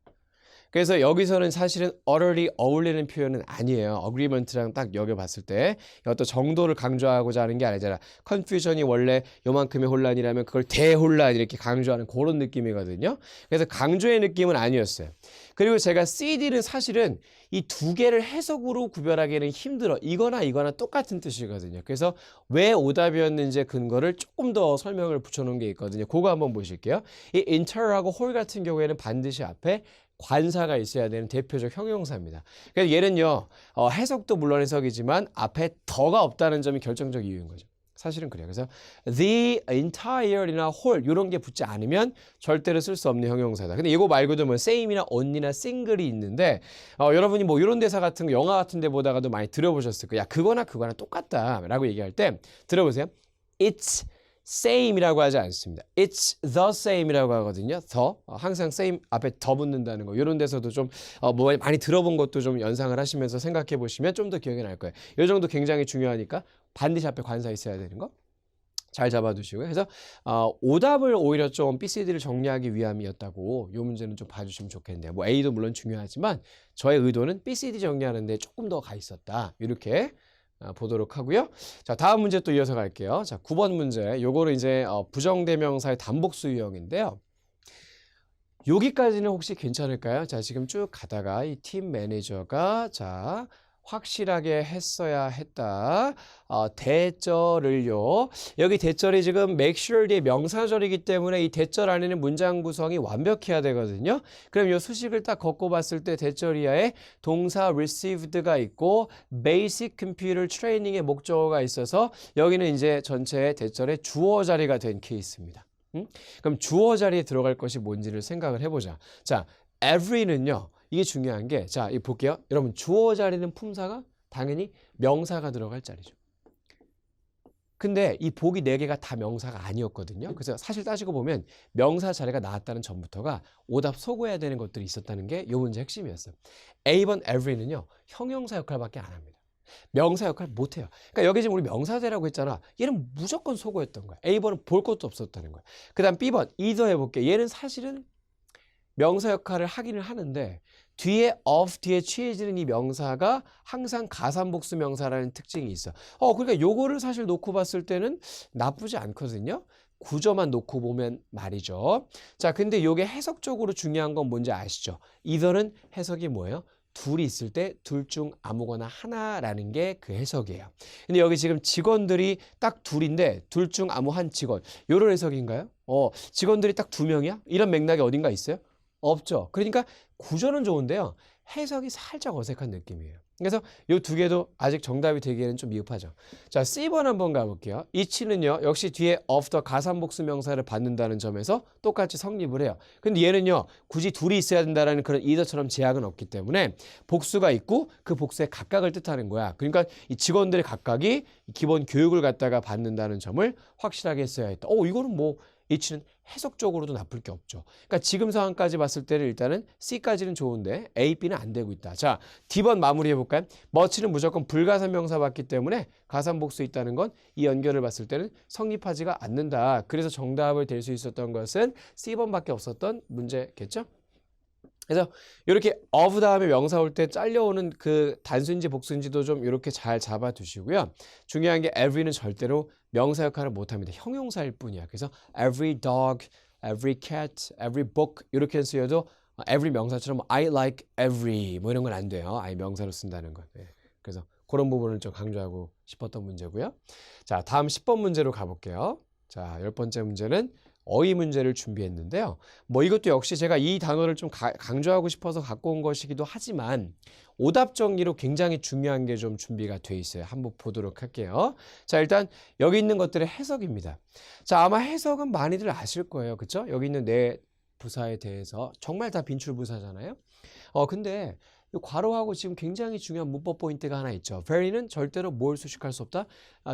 그래서 여기서는 사실은 utterly 어울리는 표현은 아니에요. agreement랑 딱 여겨봤을 때 어떤 정도를 강조하고자 하는 게 아니잖아. confusion이 원래 요만큼의 혼란이라면 그걸 대혼란 이렇게 강조하는 그런 느낌이거든요. 그래서 강조의 느낌은 아니었어요. 그리고 제가 CD는 사실은 이 두 개를 해석으로 구별하기는 힘들어. 이거나 이거나 똑같은 뜻이거든요. 그래서 왜 오답이었는지 근거를 조금 더 설명을 붙여놓은 게 있거든요. 그거 한번 보실게요. 이 enter하고 whole 같은 경우에는 반드시 앞에 관사가 있어야 되는 대표적 형용사입니다. 그래서 얘는요, 해석도 물론 해석이지만 앞에 더가 없다는 점이 결정적 이유인 거죠. 사실은 그래요. 그래서 the entire이나 whole 이런 게 붙지 않으면 절대로 쓸 수 없는 형용사다. 근데 이거 말고도 뭐 same이나 only나 single이 있는데 여러분이 뭐 이런 대사 같은 거 영화 같은 데 보다가도 많이 들어보셨을 거예요. 야, 그거나 그거나 똑같다라고 얘기할 때 들어보세요. It's same이라고 하지 않습니다. It's the same이라고 하거든요. the 항상 same 앞에 더 붙는다는 거. 이런 데서도 좀 뭐 많이 들어본 것도 좀 연상을 하시면서 생각해 보시면 좀 더 기억이 날 거예요. 이 정도 굉장히 중요하니까 반드시 앞에 관사 있어야 되는 거. 잘 잡아두시고요. 그래서 오답을 오히려 좀 BCD를 정리하기 위함이었다고 이 문제는 좀 봐주시면 좋겠네요. 뭐 A도 물론 중요하지만 저의 의도는 BCD 정리하는 데 조금 더 가 있었다. 이렇게 보도록 하고요. 자, 다음 문제 또 이어서 갈게요. 자, 9번 문제. 요거는 이제 부정대명사의 단복수 유형인데요. 여기까지는 혹시 괜찮을까요? 자, 지금 쭉 가다가 이 팀 매니저가 자, 확실하게 했어야 했다. 대절을요. 여기 대절이 지금 make sure 뒤에 명사절이기 때문에 이 대절 안에는 문장 구성이 완벽해야 되거든요. 그럼 이 수식을 딱 걷고봤을 때 대절 이하에 동사 received가 있고 basic computer training의 목적어가 있어서 여기는 이제 전체의 대절의 주어 자리가 된 케이스입니다. 그럼 주어 자리에 들어갈 것이 뭔지를 생각을 해보자. 자, every는요. 이게 중요한 게, 자, 이 볼게요. 여러분, 주어 자리는 품사가 당연히 명사가 들어갈 자리죠. 근데 이 보기 4개가 다 명사가 아니었거든요. 그래서 사실 따지고 보면 명사 자리가 나왔다는 점부터가 오답 소구해야 되는 것들이 있었다는 게 이 문제의 핵심이었어요. A번 every는요. 형용사 역할밖에 안 합니다. 명사 역할 못해요. 그러니까 여기 지금 우리 명사대라고 했잖아. 얘는 무조건 소구했던 거야. A번은 볼 것도 없었다는 거야. 그 다음 B번 either 해볼게. 얘는 사실은 명사 역할을 하기는 하는데 뒤에 of 뒤에 취해지는 이 명사가 항상 가산복수 명사라는 특징이 있어. 그러니까 요거를 사실 놓고 봤을 때는 나쁘지 않거든요. 구조만 놓고 보면 말이죠. 자, 근데 요게 해석적으로 중요한 건 뭔지 아시죠? either는 해석이 뭐예요? 둘이 있을 때 둘 중 아무거나 하나라는 게 그 해석이에요. 근데 여기 지금 직원들이 딱 둘인데 둘 중 아무 한 직원. 요런 해석인가요? 직원들이 딱 2명이야? 이런 맥락이 어딘가 있어요? 없죠. 그러니까 구조는 좋은데요. 해석이 살짝 어색한 느낌이에요. 그래서 이 두 개도 아직 정답이 되기에는 좀 미흡하죠. 자, C번 한번 가볼게요. 이치는요, 역시 뒤에 of the 가산복수 명사를 받는다는 점에서 똑같이 성립을 해요. 근데 얘는요, 굳이 둘이 있어야 된다는 그런 either처럼 제약은 없기 때문에 복수가 있고 그 복수의 각각을 뜻하는 거야. 그러니까 이 직원들의 각각이 기본 교육을 갖다가 받는다는 점을 확실하게 써야 했다. 이거는 뭐 H는 해석적으로도 나쁠 게 없죠. 그러니까 지금 상황까지 봤을 때는 일단은 C까지는 좋은데 A, B는 안 되고 있다. 자, D번 마무리해 볼까요? much는 무조건 불가산 명사 받기 때문에 가산복수 있다는 건 이 연결을 봤을 때는 성립하지가 않는다. 그래서 정답을 될 수 있었던 것은 C번밖에 없었던 문제겠죠? 그래서 이렇게 of 다음에 명사 올 때 잘려오는 그 단수인지 복수인지도 좀 이렇게 잘 잡아 두시고요. 중요한 게 every는 절대로 명사 역할을 못 합니다. 형용사일 뿐이야. 그래서 every dog, every cat, every book 이렇게 쓰여도 every 명사처럼 I like every 뭐 이런 건 안 돼요. I 명사로 쓴다는 건. 그래서 그런 부분을 좀 강조하고 싶었던 문제고요. 자, 다음 10번 문제로 가볼게요. 자, 10번째 문제는 어휘 문제를 준비했는데요. 뭐 이것도 역시 제가 이 단어를 좀 강조하고 싶어서 갖고 온 것이기도 하지만 오답 정리로 굉장히 중요한 게 좀 준비가 돼 있어요. 한번 보도록 할게요. 자, 일단 여기 있는 것들의 해석입니다. 자, 아마 해석은 많이들 아실 거예요. 그렇죠? 여기 있는 네 부사에 대해서 정말 다 빈출 부사잖아요. 근데 이 괄호하고 지금 굉장히 중요한 문법 포인트가 하나 있죠. very는 절대로 뭘 수식할 수 없다?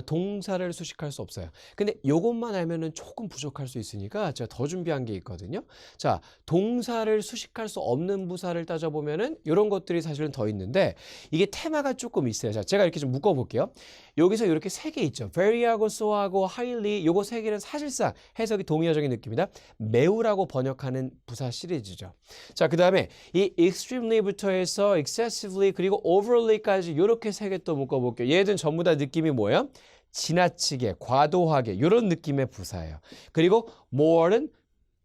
동사를 수식할 수 없어요. 근데 이것만 알면은 조금 부족할 수 있으니까 제가 더 준비한 게 있거든요. 자, 동사를 수식할 수 없는 부사를 따져보면은 이런 것들이 사실은 더 있는데 이게 테마가 조금 있어요. 자, 제가 이렇게 좀 묶어볼게요. 여기서 이렇게 세 개 있죠. very하고 so하고 highly 요거 세 개는 사실상 해석이 동의어적인 느낌이다. 매우라고 번역하는 부사 시리즈죠. 자, 그 다음에 이 extremely부터 해서 excessively 그리고 overly까지 이렇게 세 개 또 묶어볼게요. 얘들은 전부 다 느낌이 뭐예요? 지나치게, 과도하게 이런 느낌의 부사예요. 그리고 more는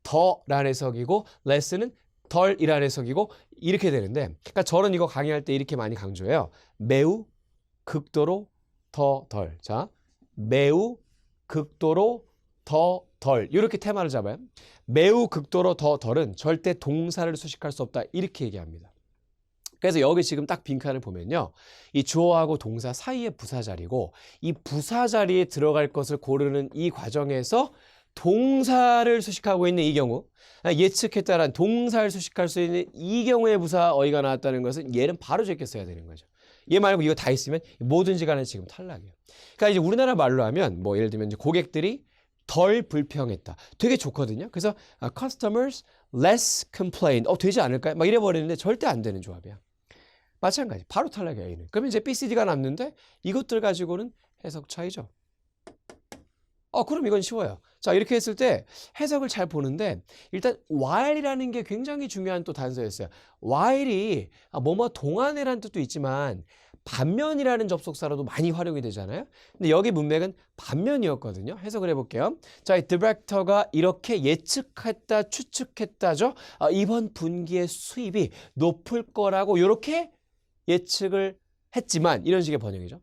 더라는 해석이고 less는 덜이라는 해석이고 이렇게 되는데 그러니까 저는 이거 강의할 때 이렇게 많이 강조해요. 매우, 극도로, 더 덜. 자, 매우, 극도로, 더 덜. 이렇게 테마를 잡아요. 매우, 극도로, 더 덜은 절대 동사를 수식할 수 없다. 이렇게 얘기합니다. 그래서 여기 지금 딱 빈칸을 보면요. 이 주어하고 동사 사이의 부사 자리고 이 부사 자리에 들어갈 것을 고르는 이 과정에서 동사를 수식하고 있는 이 경우 예측했다란 동사를 수식할 수 있는 이 경우의 부사 어휘가 나왔다는 것은 얘는 바로 제껴 써야 되는 거죠. 얘 말고 이거 다 있으면 뭐든지 간에 지금 탈락이에요. 그러니까 이제 우리나라 말로 하면 뭐 예를 들면 이제 고객들이 덜 불평했다. 되게 좋거든요. 그래서 customers less complain. 되지 않을까요? 막 이래 버리는데 절대 안 되는 조합이야. 마찬가지. 바로 탈락이야, 얘는. 그러면 이제 BCD가 남는데 이것들 가지고는 해석 차이죠. 그럼 이건 쉬워요. 자, 이렇게 했을 때 해석을 잘 보는데 일단 while이라는 게 굉장히 중요한 또 단서였어요. while이 뭐뭐 동안이라는 뜻도 있지만 반면이라는 접속사로도 많이 활용이 되잖아요. 근데 여기 문맥은 반면이었거든요. 해석을 해볼게요. 자, 이 디렉터가 이렇게 예측했다, 추측했다죠. 이번 분기의 수입이 높을 거라고 이렇게 예측을 했지만 이런 식의 번역이죠.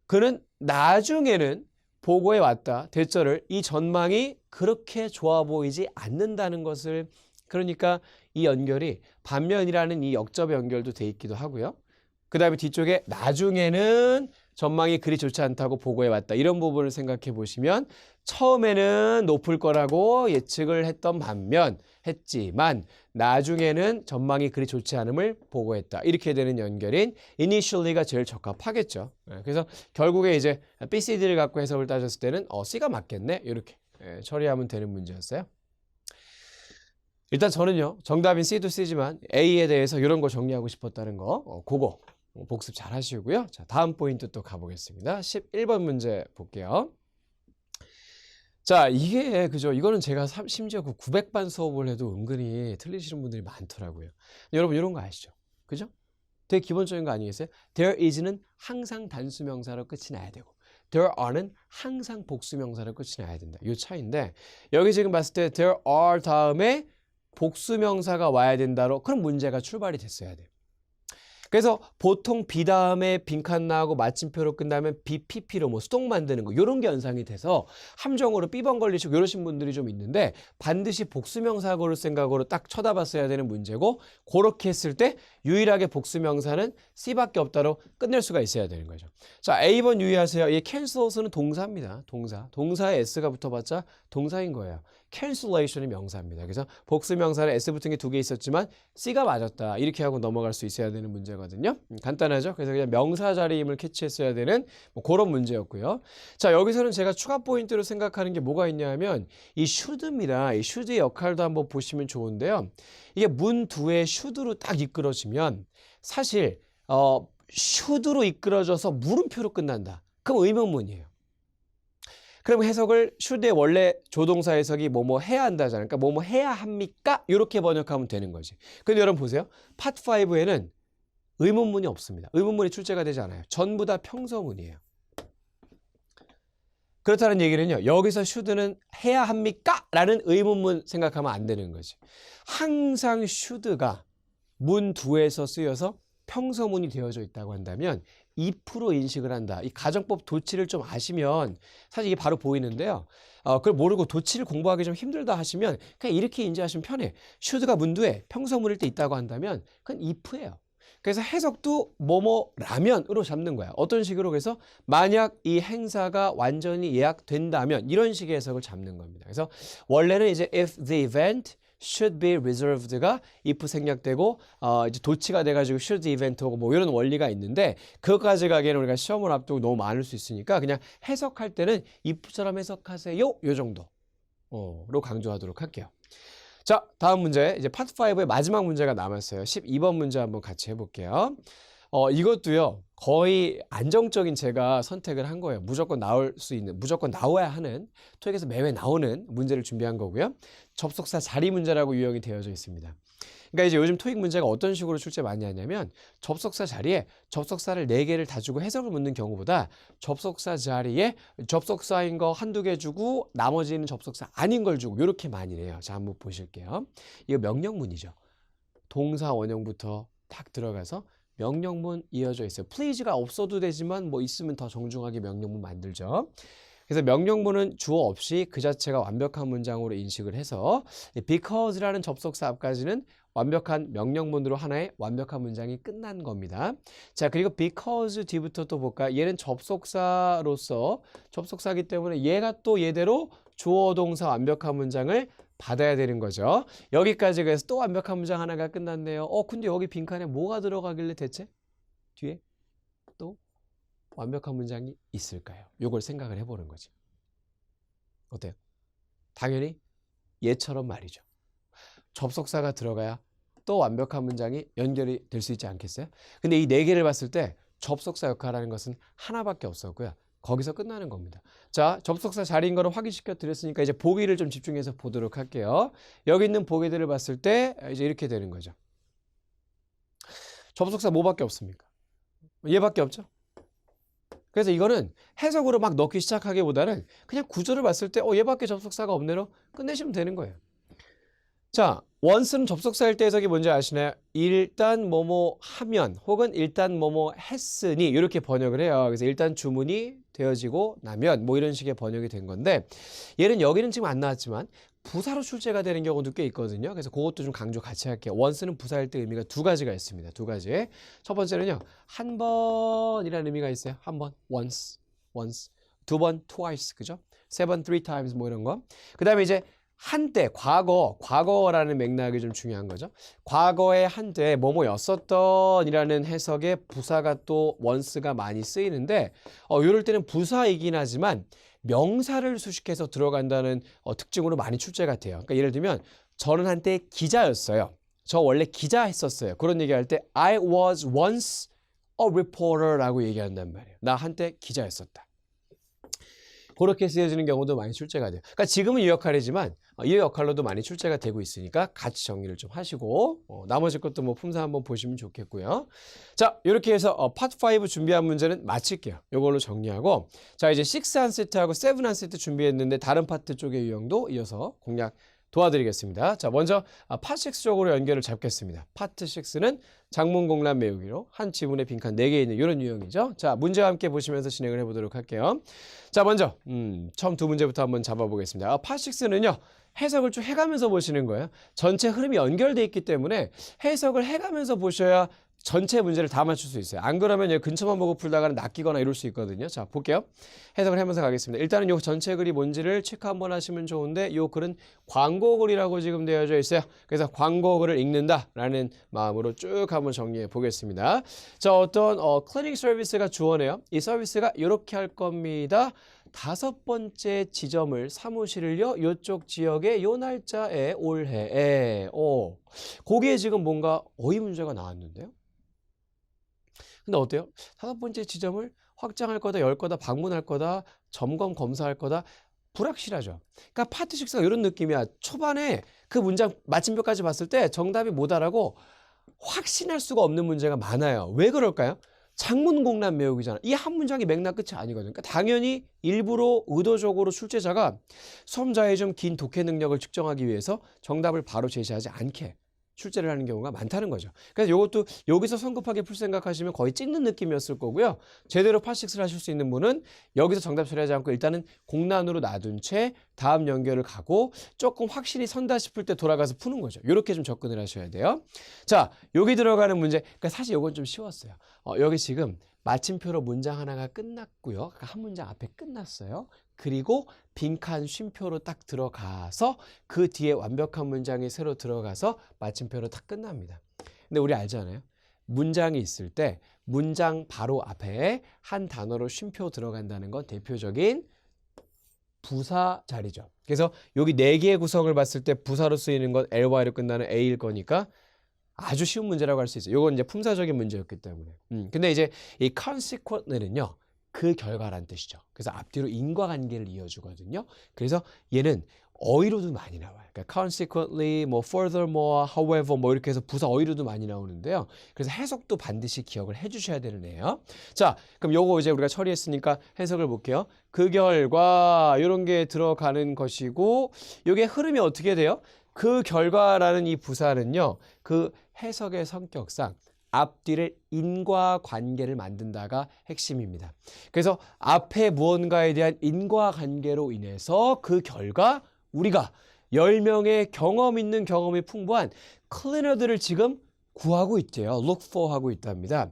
그는 나중에는 보고해 왔다. 대절을 이 전망이 그렇게 좋아 보이지 않는다는 것을 그러니까 이 연결이 반면이라는 이 역접의 연결도 돼 있기도 하고요. 그 다음에 뒤쪽에 나중에는 전망이 그리 좋지 않다고 보고해 왔다. 이런 부분을 생각해 보시면 처음에는 높을 거라고 예측을 했던 반면 했지만 나중에는 전망이 그리 좋지 않음을 보고했다. 이렇게 되는 연결인 initially가 제일 적합하겠죠. 그래서 결국에 이제 BCD를 갖고 해석을 따졌을 때는 C가 맞겠네. 이렇게 처리하면 되는 문제였어요. 일단 저는요. 정답인 C도 C지만 A에 대해서 이런 거 정리하고 싶었다는 거 그거 복습 잘 하시고요. 자, 다음 포인트 또 가보겠습니다. 11번 문제 볼게요. 자, 이게 그죠? 이거는 제가 심지어 그 900반 수업을 해도 은근히 틀리시는 분들이 많더라고요. 여러분 이런 거 아시죠? 그죠? 되게 기본적인 거 아니겠어요? There is는 항상 단수명사로 끝이 나야 되고 there are는 항상 복수명사로 끝이 나야 된다. 이 차이인데 여기 지금 봤을 때 there are 다음에 복수명사가 와야 된다로 그런 문제가 출발이 됐어야 돼요. 그래서 보통 be 다음에 빈칸 나오고 마침표로 끝나면 BPP로 뭐 수동 만드는 거 이런 게 연상이 돼서 함정으로 삐번 걸리시고 이러신 분들이 좀 있는데 반드시 복수명사 고를 생각으로 딱 쳐다봤어야 되는 문제고 그렇게 했을 때 유일하게 복수명사는 C밖에 없다로 끝낼 수가 있어야 되는 거죠. 자, A번 유의하세요. 이 cancel는 동사입니다. 동사에 S가 붙어봤자 동사인 거예요. cancellation이 명사입니다. 그래서 복수명사는 S 붙은 게 2개 있었지만 C가 맞았다. 이렇게 하고 넘어갈 수 있어야 되는 문제거든요. 간단하죠? 그래서 그냥 명사 자리임을 캐치했어야 되는 뭐 그런 문제였고요. 자, 여기서는 제가 추가 포인트로 생각하는 게 뭐가 있냐 하면 이 should입니다. 이 should의 역할도 한번 보시면 좋은데요. 이게 문 두에 should로 딱 이끌어지면 사실 should로 이끌어져서 물음표로 끝난다. 그럼 의문문이에요. 그럼 해석을 should의 원래 조동사 해석이 뭐뭐 해야 한다잖아요. 그러니까 뭐뭐 해야 합니까? 이렇게 번역하면 되는 거지. 근데 여러분 보세요. 파트 5에는 의문문이 없습니다. 의문문이 출제가 되지 않아요. 전부 다 평서문이에요. 그렇다는 얘기는요. 여기서 should는 해야 합니까? 라는 의문문 생각하면 안 되는 거지. 항상 should가 문 두에서 쓰여서 평서문이 되어져 있다고 한다면 if로 인식을 한다. 이 가정법 도치를 좀 아시면 사실 이게 바로 보이는데요. 그걸 모르고 도치를 공부하기 좀 힘들다 하시면 그냥 이렇게 인지하시면 편해. should가 문두에 평서문일 때 있다고 한다면 그건 if예요. 그래서 해석도 뭐뭐라면으로 잡는 거야. 어떤 식으로 그래서 만약 이 행사가 완전히 예약된다면 이런 식의 해석을 잡는 겁니다. 그래서 원래는 이제 if the event should be reserved가 if 생략되고 이제 도치가 돼가지고 should the event 오고 뭐 이런 원리가 있는데 그것까지 가기에는 우리가 시험을 앞두고 너무 많을 수 있으니까 그냥 해석할 때는 if처럼 해석하세요. 요 정도로 강조하도록 할게요. 자, 다음 문제. 이제 파트 5의 마지막 문제가 남았어요. 12번 문제 한번 같이 해볼게요. 이것도요, 거의 안정적인 제가 선택을 한 거예요. 무조건 나올 수 있는, 무조건 나와야 하는, 토익에서 매회 나오는 문제를 준비한 거고요. 접속사 자리 문제라고 유형이 되어져 있습니다. 그러니까 이제 요즘 토익 문제가 어떤 식으로 출제 많이 하냐면 접속사 자리에 접속사를 4개를 다 주고 해석을 묻는 경우보다 접속사 자리에 접속사인 거 한두 개 주고 나머지는 접속사 아닌 걸 주고 이렇게 많이 해요. 자, 한번 보실게요. 이거 명령문이죠. 동사 원형부터 딱 들어가서 명령문 이어져 있어요. please가 없어도 되지만 뭐 있으면 더 정중하게 명령문 만들죠. 그래서 명령문은 주어 없이 그 자체가 완벽한 문장으로 인식을 해서 because라는 접속사 앞까지는 완벽한 명령문으로 하나의 완벽한 문장이 끝난 겁니다. 자, 그리고 because 뒤부터 또 볼까? 얘는 접속사로서 접속사기 때문에 얘가 또 얘대로 주어 동사 완벽한 문장을 받아야 되는 거죠. 여기까지 그래서 또 완벽한 문장 하나가 끝났네요. 근데 여기 빈칸에 뭐가 들어가길래 대체 뒤에 또 완벽한 문장이 있을까요? 요걸 생각을 해보는 거지. 어때요? 당연히 얘처럼 말이죠. 접속사가 들어가야 또 완벽한 문장이 연결이 될 수 있지 않겠어요? 근데 이 4개를 봤을 때 접속사 역할하는 것은 하나밖에 없었고요. 거기서 끝나는 겁니다. 자, 접속사 자리인 거를 확인시켜 드렸으니까 이제 보기를 좀 집중해서 보도록 할게요. 여기 있는 보기들을 봤을 때 이제 이렇게 되는 거죠. 접속사 뭐밖에 없습니까? 얘밖에 없죠? 그래서 이거는 해석으로 막 넣기 시작하기보다는 그냥 구조를 봤을 때 얘밖에 접속사가 없네로 끝내시면 되는 거예요. 자, once는 접속사일 때 해석이 뭔지 아시나요? 일단 뭐뭐 하면 혹은 일단 뭐뭐 했으니 이렇게 번역을 해요. 그래서 일단 주문이 되어지고 나면 뭐 이런 식의 번역이 된 건데 얘는 여기는 지금 안 나왔지만 부사로 출제가 되는 경우도 꽤 있거든요. 그래서 그것도 좀 강조 같이 할게요. once는 부사일 때 의미가 2가지가 있습니다. 2가지. 첫 번째는요. 한 번이라는 의미가 있어요. 한 번, once. 2번, twice. 그죠? 3번, 3 times 뭐 이런 거. 그 다음에 이제 한때, 과거라는 맥락이 좀 중요한 거죠. 과거에 한때 뭐뭐였었던 이라는 해석의 부사가 또 once가 많이 쓰이는데 이럴 때는 부사이긴 하지만 명사를 수식해서 들어간다는 특징으로 많이 출제가 돼요. 그러니까 예를 들면 저는 한때 기자였어요. 저 원래 기자 했었어요. 그런 얘기할 때 I was once a reporter라고 얘기한단 말이에요. 나 한때 기자였었다. 그렇게 쓰여지는 경우도 많이 출제가 돼요. 그러니까 지금은 이 역할이지만 이 역할로도 많이 출제가 되고 있으니까 같이 정리를 좀 하시고 나머지 것도 뭐 품사 한번 보시면 좋겠고요. 자, 이렇게 해서 파트 5 준비한 문제는 마칠게요. 이걸로 정리하고 자, 이제 6 한 세트하고 7 한 세트 준비했는데 다른 파트 쪽의 유형도 이어서 공략 도와드리겠습니다. 자, 먼저 파트 6 쪽으로 연결을 잡겠습니다. 파트 6는 장문 공란 메우기로 한 지문에 빈칸 4개 있는 이런 유형이죠. 자, 문제와 함께 보시면서 진행을 해보도록 할게요. 자, 먼저 처음 두 문제부터 한번 잡아보겠습니다. 파트 6는요. 해석을 쭉 해가면서 보시는 거예요. 전체 흐름이 연결돼 있기 때문에 해석을 해가면서 보셔야 전체 문제를 다 맞출 수 있어요. 안 그러면 여기 근처만 보고 풀다가는 낚이거나 이럴 수 있거든요. 자, 볼게요. 해석을 하면서 가겠습니다. 일단은 요 전체 글이 뭔지를 체크 한번 하시면 좋은데 요 글은 광고 글이라고 지금 되어져 있어요. 그래서 광고 글을 읽는다라는 마음으로 쭉 한번 정리해 보겠습니다. 자, 어떤 클리닝 서비스가 주어네요. 이 서비스가 이렇게 할 겁니다. 5번째 지점을 사무실을요. 요쪽 지역의 요 날짜에 올해에 거기에 지금 뭔가 어휘 문제가 나왔는데요. 근데 어때요? 5번째 지점을 확장할 거다, 열 거다, 방문할 거다, 점검, 검사할 거다. 불확실하죠. 그러니까 파트 6가 이런 느낌이야. 초반에 그 문장 마침표까지 봤을 때 정답이 뭐다라고 확신할 수가 없는 문제가 많아요. 왜 그럴까요? 장문 공란 메우기잖아. 이 한 문장이 맥락 끝이 아니거든요. 그러니까 당연히 일부러 의도적으로 출제자가 수험자의 좀 긴 독해 능력을 측정하기 위해서 정답을 바로 제시하지 않게 출제를 하는 경우가 많다는 거죠. 그래서 이것도 여기서 성급하게 풀 생각하시면 거의 찍는 느낌이었을 거고요. 제대로 파식스를 하실 수 있는 분은 여기서 정답 처리하지 않고 일단은 공란으로 놔둔 채 다음 연결을 가고 조금 확실히 선다 싶을 때 돌아가서 푸는 거죠. 이렇게 좀 접근을 하셔야 돼요. 자, 여기 들어가는 문제. 그러니까 사실 이건 좀 쉬웠어요. 여기 지금 마침표로 문장 하나가 끝났고요. 그러니까 한 문장 앞에 끝났어요. 그리고 빈칸 쉼표로 딱 들어가서 그 뒤에 완벽한 문장이 새로 들어가서 마침표로 딱 끝납니다. 근데 우리 알잖아요. 문장이 있을 때 문장 바로 앞에 한 단어로 쉼표 들어간다는 건 대표적인 부사 자리죠. 그래서 여기 4개의 구성을 봤을 때 부사로 쓰이는 건 ly로 끝나는 a일 거니까 아주 쉬운 문제라고 할 수 있어요. 이건 이제 품사적인 문제였기 때문에. 근데 이제 이 consequently는요. 그 결과란 뜻이죠. 그래서 앞뒤로 인과관계를 이어주거든요. 그래서 얘는 어휘로도 많이 나와요. 그러니까 consequently, 뭐 furthermore, however 뭐 이렇게 해서 부사 어휘로도 많이 나오는데요. 그래서 해석도 반드시 기억을 해주셔야 되는 애예요. 자, 그럼 요거 이제 우리가 처리했으니까 해석을 볼게요. 그 결과 이런 게 들어가는 것이고 이게 흐름이 어떻게 돼요? 그 결과라는 이 부사는요. 그 해석의 성격상 앞뒤를 인과관계를 만든다가 핵심입니다. 그래서 앞에 무언가에 대한 인과관계로 인해서 그 결과 우리가 10명의 경험 있는 경험이 풍부한 클리너들을 지금 구하고 있대요. look for 하고 있답니다.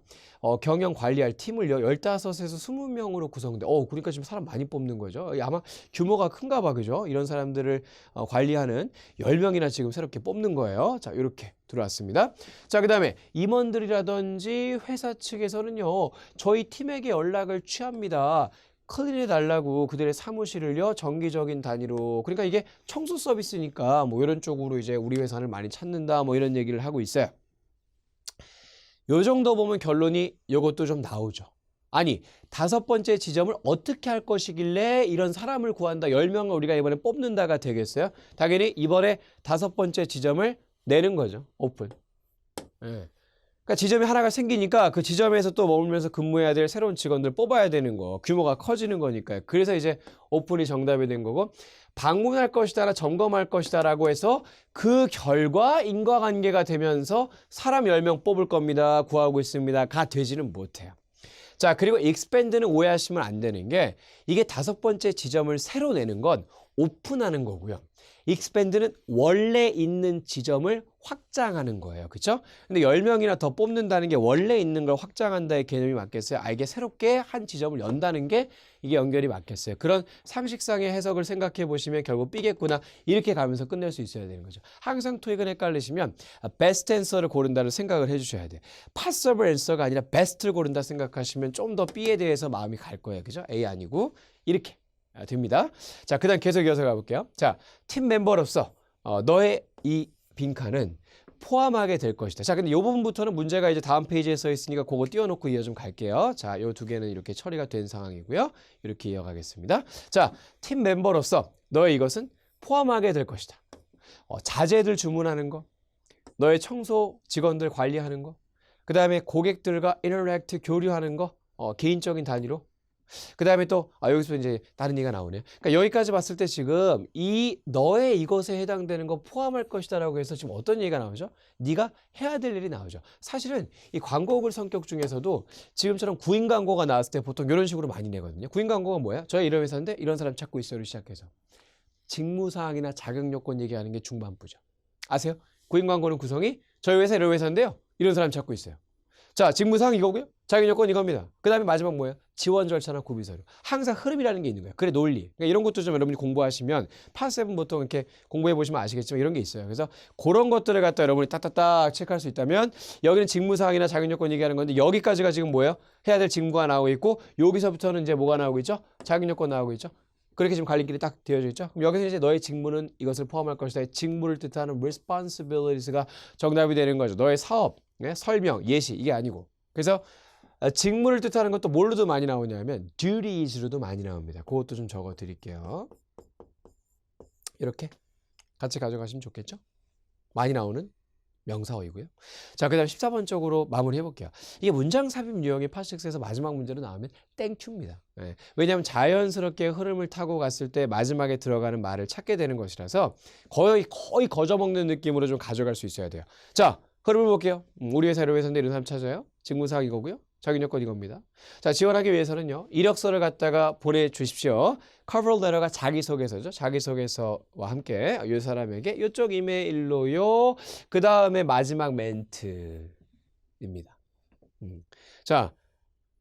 경영 관리할 팀을요. 15에서 20명으로 구성돼. 그러니까 지금 사람 많이 뽑는 거죠. 아마 규모가 큰가 봐. 그죠? 이런 사람들을 관리하는 10명이나 지금 새롭게 뽑는 거예요. 자, 이렇게 들어왔습니다. 자, 그다음에 임원들이라든지 회사 측에서는요. 저희 팀에게 연락을 취합니다. 클린해 달라고 그들의 사무실을요. 정기적인 단위로. 그러니까 이게 청소 서비스니까 뭐 이런 쪽으로 이제 우리 회사를 많이 찾는다. 뭐 이런 얘기를 하고 있어요. 요 정도 보면 결론이 요것도 좀 나오죠. 아니, 5번째 지점을 어떻게 할 것이길래 이런 사람을 구한다. 10명을 우리가 이번에 뽑는다가 되겠어요? 당연히 이번에 5번째 지점을 내는 거죠. 오픈. 예. 그러니까 지점이 하나가 생기니까 그 지점에서 또 머물면서 근무해야 될 새로운 직원들 뽑아야 되는 거. 규모가 커지는 거니까요. 그래서 이제 오픈이 정답이 된 거고 방문할 것이다, 점검할 것이다 라고 해서 그 결과 인과관계가 되면서 사람 10명 뽑을 겁니다. 구하고 있습니다.가 되지는 못해요. 자, 그리고 expand는 오해하시면 안 되는 게 이게 5번째 지점을 새로 내는 건 오픈하는 거고요. expand는 원래 있는 지점을 확장하는 거예요. 그렇죠? 근데 10명이나 더 뽑는다는 게 원래 있는 걸 확장한다의 개념이 맞겠어요? 이게 새롭게 한 지점을 연다는 게 이게 연결이 맞겠어요? 그런 상식상의 해석을 생각해 보시면 결국 삐겠구나 이렇게 가면서 끝낼 수 있어야 되는 거죠. 항상 토익은 헷갈리시면 best answer를 고른다는 생각을 해주셔야 돼요. possible answer가 아니라 best를 고른다 생각하시면 좀 더 B에 대해서 마음이 갈 거예요. 그죠? A 아니고 이렇게 됩니다. 자, 그 다음 계속 이어서 가볼게요. 자, 팀 멤버로서 너의 이 빈칸은 포함하게 될 것이다. 자, 근데 이 부분부터는 문제가 이제 다음 페이지에 써 있으니까 그거 띄워놓고 이어 좀 갈게요. 자, 요 2개는 이렇게 처리가 된 상황이고요. 이렇게 이어가겠습니다. 자, 팀 멤버로서 너의 이것은 포함하게 될 것이다. 자재들 주문하는 거, 너의 청소 직원들 관리하는 거, 그 다음에 고객들과 인터랙트 교류하는 거, 개인적인 단위로 그 다음에 또 여기서 이제 다른 얘기가 나오네요. 그러니까 여기까지 봤을 때 지금 이 너의 이것에 해당되는 거 포함할 것이다라고 해서 지금 어떤 얘기가 나오죠? 네가 해야 될 일이 나오죠. 사실은 이 광고글 성격 중에서도 지금처럼 구인 광고가 나왔을 때 보통 이런 식으로 많이 내거든요. 구인 광고가 뭐야? 저희 이런 회사인데 이런 사람 찾고 있어요를 시작해서 직무사항이나 자격요건 얘기하는 게 중반부죠. 아세요? 구인 광고는 구성이 저희 회사 이런 회사인데요. 이런 사람 찾고 있어요. 자, 직무사항 이거고요. 자격요건 이겁니다. 그 다음에 마지막 뭐예요? 지원 절차나 구비 서류. 항상 흐름이라는 게 있는 거예요. 그래, 논리. 그러니까 이런 것도 좀 여러분이 공부하시면 파7 보통 이렇게 공부해 보시면 아시겠지만 이런 게 있어요. 그래서 그런 것들을 갖다 여러분이 딱딱딱 체크할 수 있다면 여기는 직무사항이나 자격요건 얘기하는 건데 여기까지가 지금 뭐예요? 해야 될 직무가 나오고 있고 여기서부터는 이제 뭐가 나오고 있죠? 자격요건 나오고 있죠? 그렇게 지금 갈림길이 딱 되어져 있죠? 그럼 여기서 이제 너의 직무는 이것을 포함할 것이다. 직무를 뜻하는 responsibilities가 정답이 되는 거죠. 너의 사업, 설명, 예시 이게 아니고. 그래서 직무를 뜻하는 것도 뭘로도 많이 나오냐면 duties로도 많이 나옵니다. 그것도 좀 적어 드릴게요. 이렇게 같이 가져가시면 좋겠죠? 많이 나오는 명사어이고요. 자, 그 다음 14번 쪽으로 마무리 해볼게요. 이게 문장 삽입 유형의 파6에서 마지막 문제로 나오면 땡큐입니다. 왜냐하면 자연스럽게 흐름을 타고 갔을 때 마지막에 들어가는 말을 찾게 되는 것이라서 거의 거저먹는 느낌으로 좀 가져갈 수 있어야 돼요. 자, 흐름을 볼게요. 우리 회사 이런 회사인데 이런 사람 찾아요. 직무사항 이거고요. 자격요건 이겁니다. 자, 지원하기 위해서는요. 이력서를 갖다가 보내주십시오. 커버 레터가 자기소개서죠. 자기소개서와 함께 이 사람에게 이쪽 이메일로요. 그 다음에 마지막 멘트입니다. 자,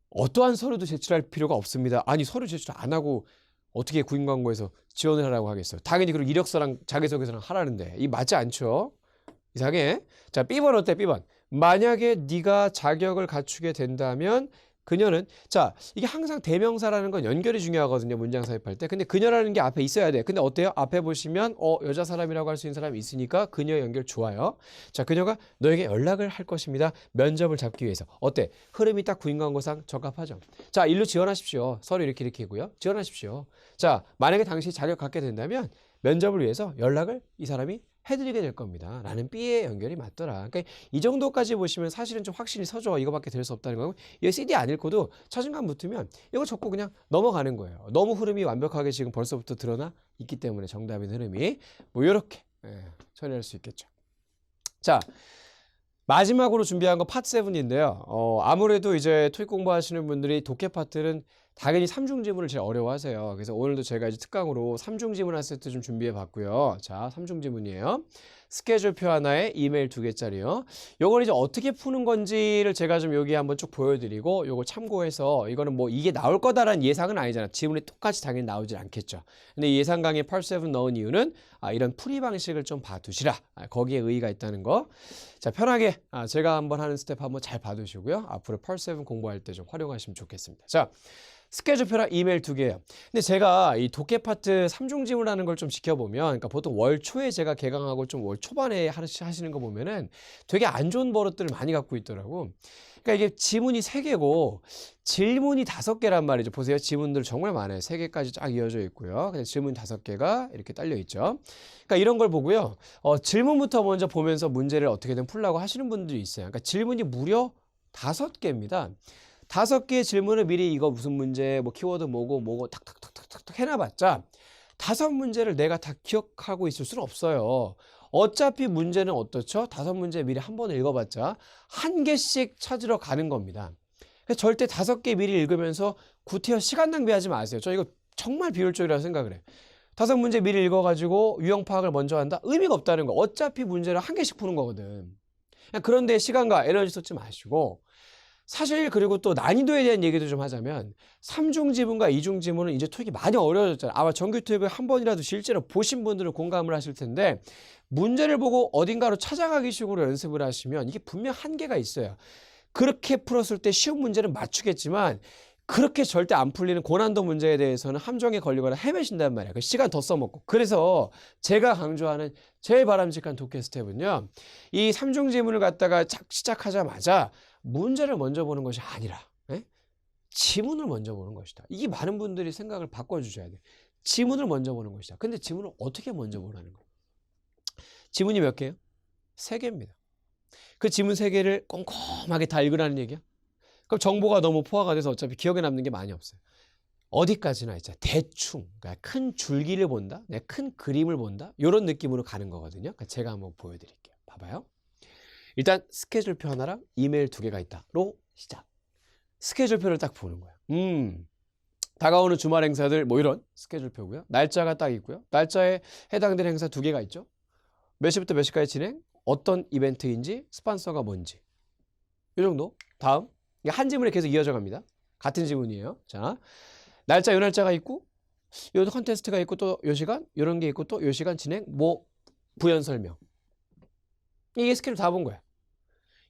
어떠한 서류도 제출할 필요가 없습니다. 아니, 서류 제출 안 하고 어떻게 구인 광고에서 지원을 하라고 하겠어요. 당연히 그리고 이력서랑 자기소개서랑 하라는데 이 맞지 않죠? 이상해. 자, B번 어때? B번. 만약에 네가 자격을 갖추게 된다면 그녀는 자, 이게 항상 대명사라는 건 연결이 중요하거든요. 문장 삽입할 때. 근데 그녀라는 게 앞에 있어야 돼. 근데 어때요? 앞에 보시면 여자 사람이라고 할 수 있는 사람이 있으니까 그녀 연결 좋아요. 자, 그녀가 너에게 연락을 할 것입니다. 면접을 잡기 위해서. 어때? 흐름이 딱 구인 광고상 적합하죠. 자, 일로 지원하십시오. 서류 이렇게고요. 지원하십시오. 자, 만약에 당신이 자격 갖게 된다면 면접을 위해서 연락을 이 사람이 해드리게 될 겁니다. 라는 B의 연결이 맞더라. 그러니까 이 정도까지 보시면 사실은 좀 확실히 서죠. 이거밖에 될 수 없다는 거고. 이 CD 안 읽고도 자신감 붙으면 이거 적고 그냥 넘어가는 거예요. 너무 흐름이 완벽하게 지금 벌써부터 드러나 있기 때문에 정답인 흐름이 뭐 이렇게 처리할 수 있겠죠. 자, 마지막으로 준비한 거 파트 7인데요. 아무래도 이제 토익 공부하시는 분들이 독해 파트는 당연히 삼중지문을 제일 어려워하세요. 그래서 오늘도 제가 이제 특강으로 삼중지문 한 세트 좀 준비해 봤고요. 자, 삼중지문이에요. 스케줄표 하나에 이메일 2개짜리요. 요걸 이제 어떻게 푸는 건지를 제가 좀 여기 한번 쭉 보여드리고 요거 참고해서 이거는 뭐 이게 나올 거다라는 예상은 아니잖아. 지문이 똑같이 당연히 나오질 않겠죠. 근데 예상 강의 파트 7 넣은 이유는 이런 풀이 방식을 좀 봐두시라. 거기에 의의가 있다는 거. 자, 편하게 제가 한번 하는 스텝 한번 잘 봐두시고요. 앞으로 파트 7 공부할 때 좀 활용하시면 좋겠습니다. 자, 스케줄표랑 이메일 2개예요. 근데 제가 이 독해 파트 3중지문하는 걸 좀 지켜보면, 그러니까 보통 월 초에 제가 개강하고 좀 월 초반에 하시는 거 보면은 되게 안 좋은 버릇들을 많이 갖고 있더라고. 그러니까 이게 지문이 3개고 질문이 5개란 말이죠. 보세요. 지문들 정말 많아요. 3개까지 쫙 이어져 있고요. 근데 질문 5개가 이렇게 딸려 있죠. 그러니까 이런 걸 보고요. 질문부터 먼저 보면서 문제를 어떻게든 풀라고 하시는 분들이 있어요. 그러니까 질문이 무려 5개입니다. 5개의 질문을 미리 이거 무슨 문제, 뭐 키워드 뭐고 탁탁탁탁탁 해놔봤자 5문제를 내가 다 기억하고 있을 수는 없어요. 어차피 문제는 어떻죠? 5문제 미리 한 번 읽어봤자 1개씩 찾으러 가는 겁니다. 그래서 절대 5개 미리 읽으면서 구태여 시간 낭비하지 마세요. 저 이거 정말 비효율적이라고 생각을 해요. 5문제 미리 읽어가지고 유형 파악을 먼저 한다? 의미가 없다는 거. 어차피 문제를 1개씩 푸는 거거든. 그런데 시간과 에너지 쏟지 마시고 사실 그리고 또 난이도에 대한 얘기도 좀 하자면 3중 지문과 2중 지문은 이제 토익이 많이 어려워졌잖아요. 아마 정규 토익을 한 번이라도 실제로 보신 분들은 공감을 하실 텐데 문제를 보고 어딘가로 찾아가기 식으로 연습을 하시면 이게 분명 한계가 있어요. 그렇게 풀었을 때 쉬운 문제는 맞추겠지만 그렇게 절대 안 풀리는 고난도 문제에 대해서는 함정에 걸리거나 헤매신단 말이야. 그 시간 더 써먹고. 그래서 제가 강조하는 제일 바람직한 독해 스텝은요. 이 3중 지문을 갖다가 시작하자마자 문제를 먼저 보는 것이 아니라 지문을 먼저 보는 것이다. 이게 많은 분들이 생각을 바꿔주셔야 돼. 지문을 먼저 보는 것이다. 근데 지문을 어떻게 먼저 보라는 거예요? 지문이 몇 개예요? 3개입니다. 그 지문 3개를 꼼꼼하게 다 읽으라는 얘기야? 그럼 정보가 너무 포화가 돼서 어차피 기억에 남는 게 많이 없어요. 어디까지나 있죠. 대충 그러니까 큰 줄기를 본다, 큰 그림을 본다 이런 느낌으로 가는 거거든요. 그러니까 제가 한번 보여드릴게요. 봐봐요. 일단 스케줄표 하나랑 이메일 2개가 있다로 시작. 스케줄표를 딱 보는 거예요. 다가오는 주말 행사들 뭐 이런 스케줄표고요. 날짜가 딱 있고요. 날짜에 해당되는 행사 2개가 있죠. 몇 시부터 몇 시까지 진행, 어떤 이벤트인지, 스폰서가 뭔지 이 정도. 다음 이게 한 지문에 계속 이어져 갑니다. 같은 지문이에요. 자, 날짜 요 날짜가 있고 요 컨테스트가 있고 또 요 시간 요런 게 있고 또 요 시간 진행 뭐 부연 설명. 이게 스케줄 다 본 거야.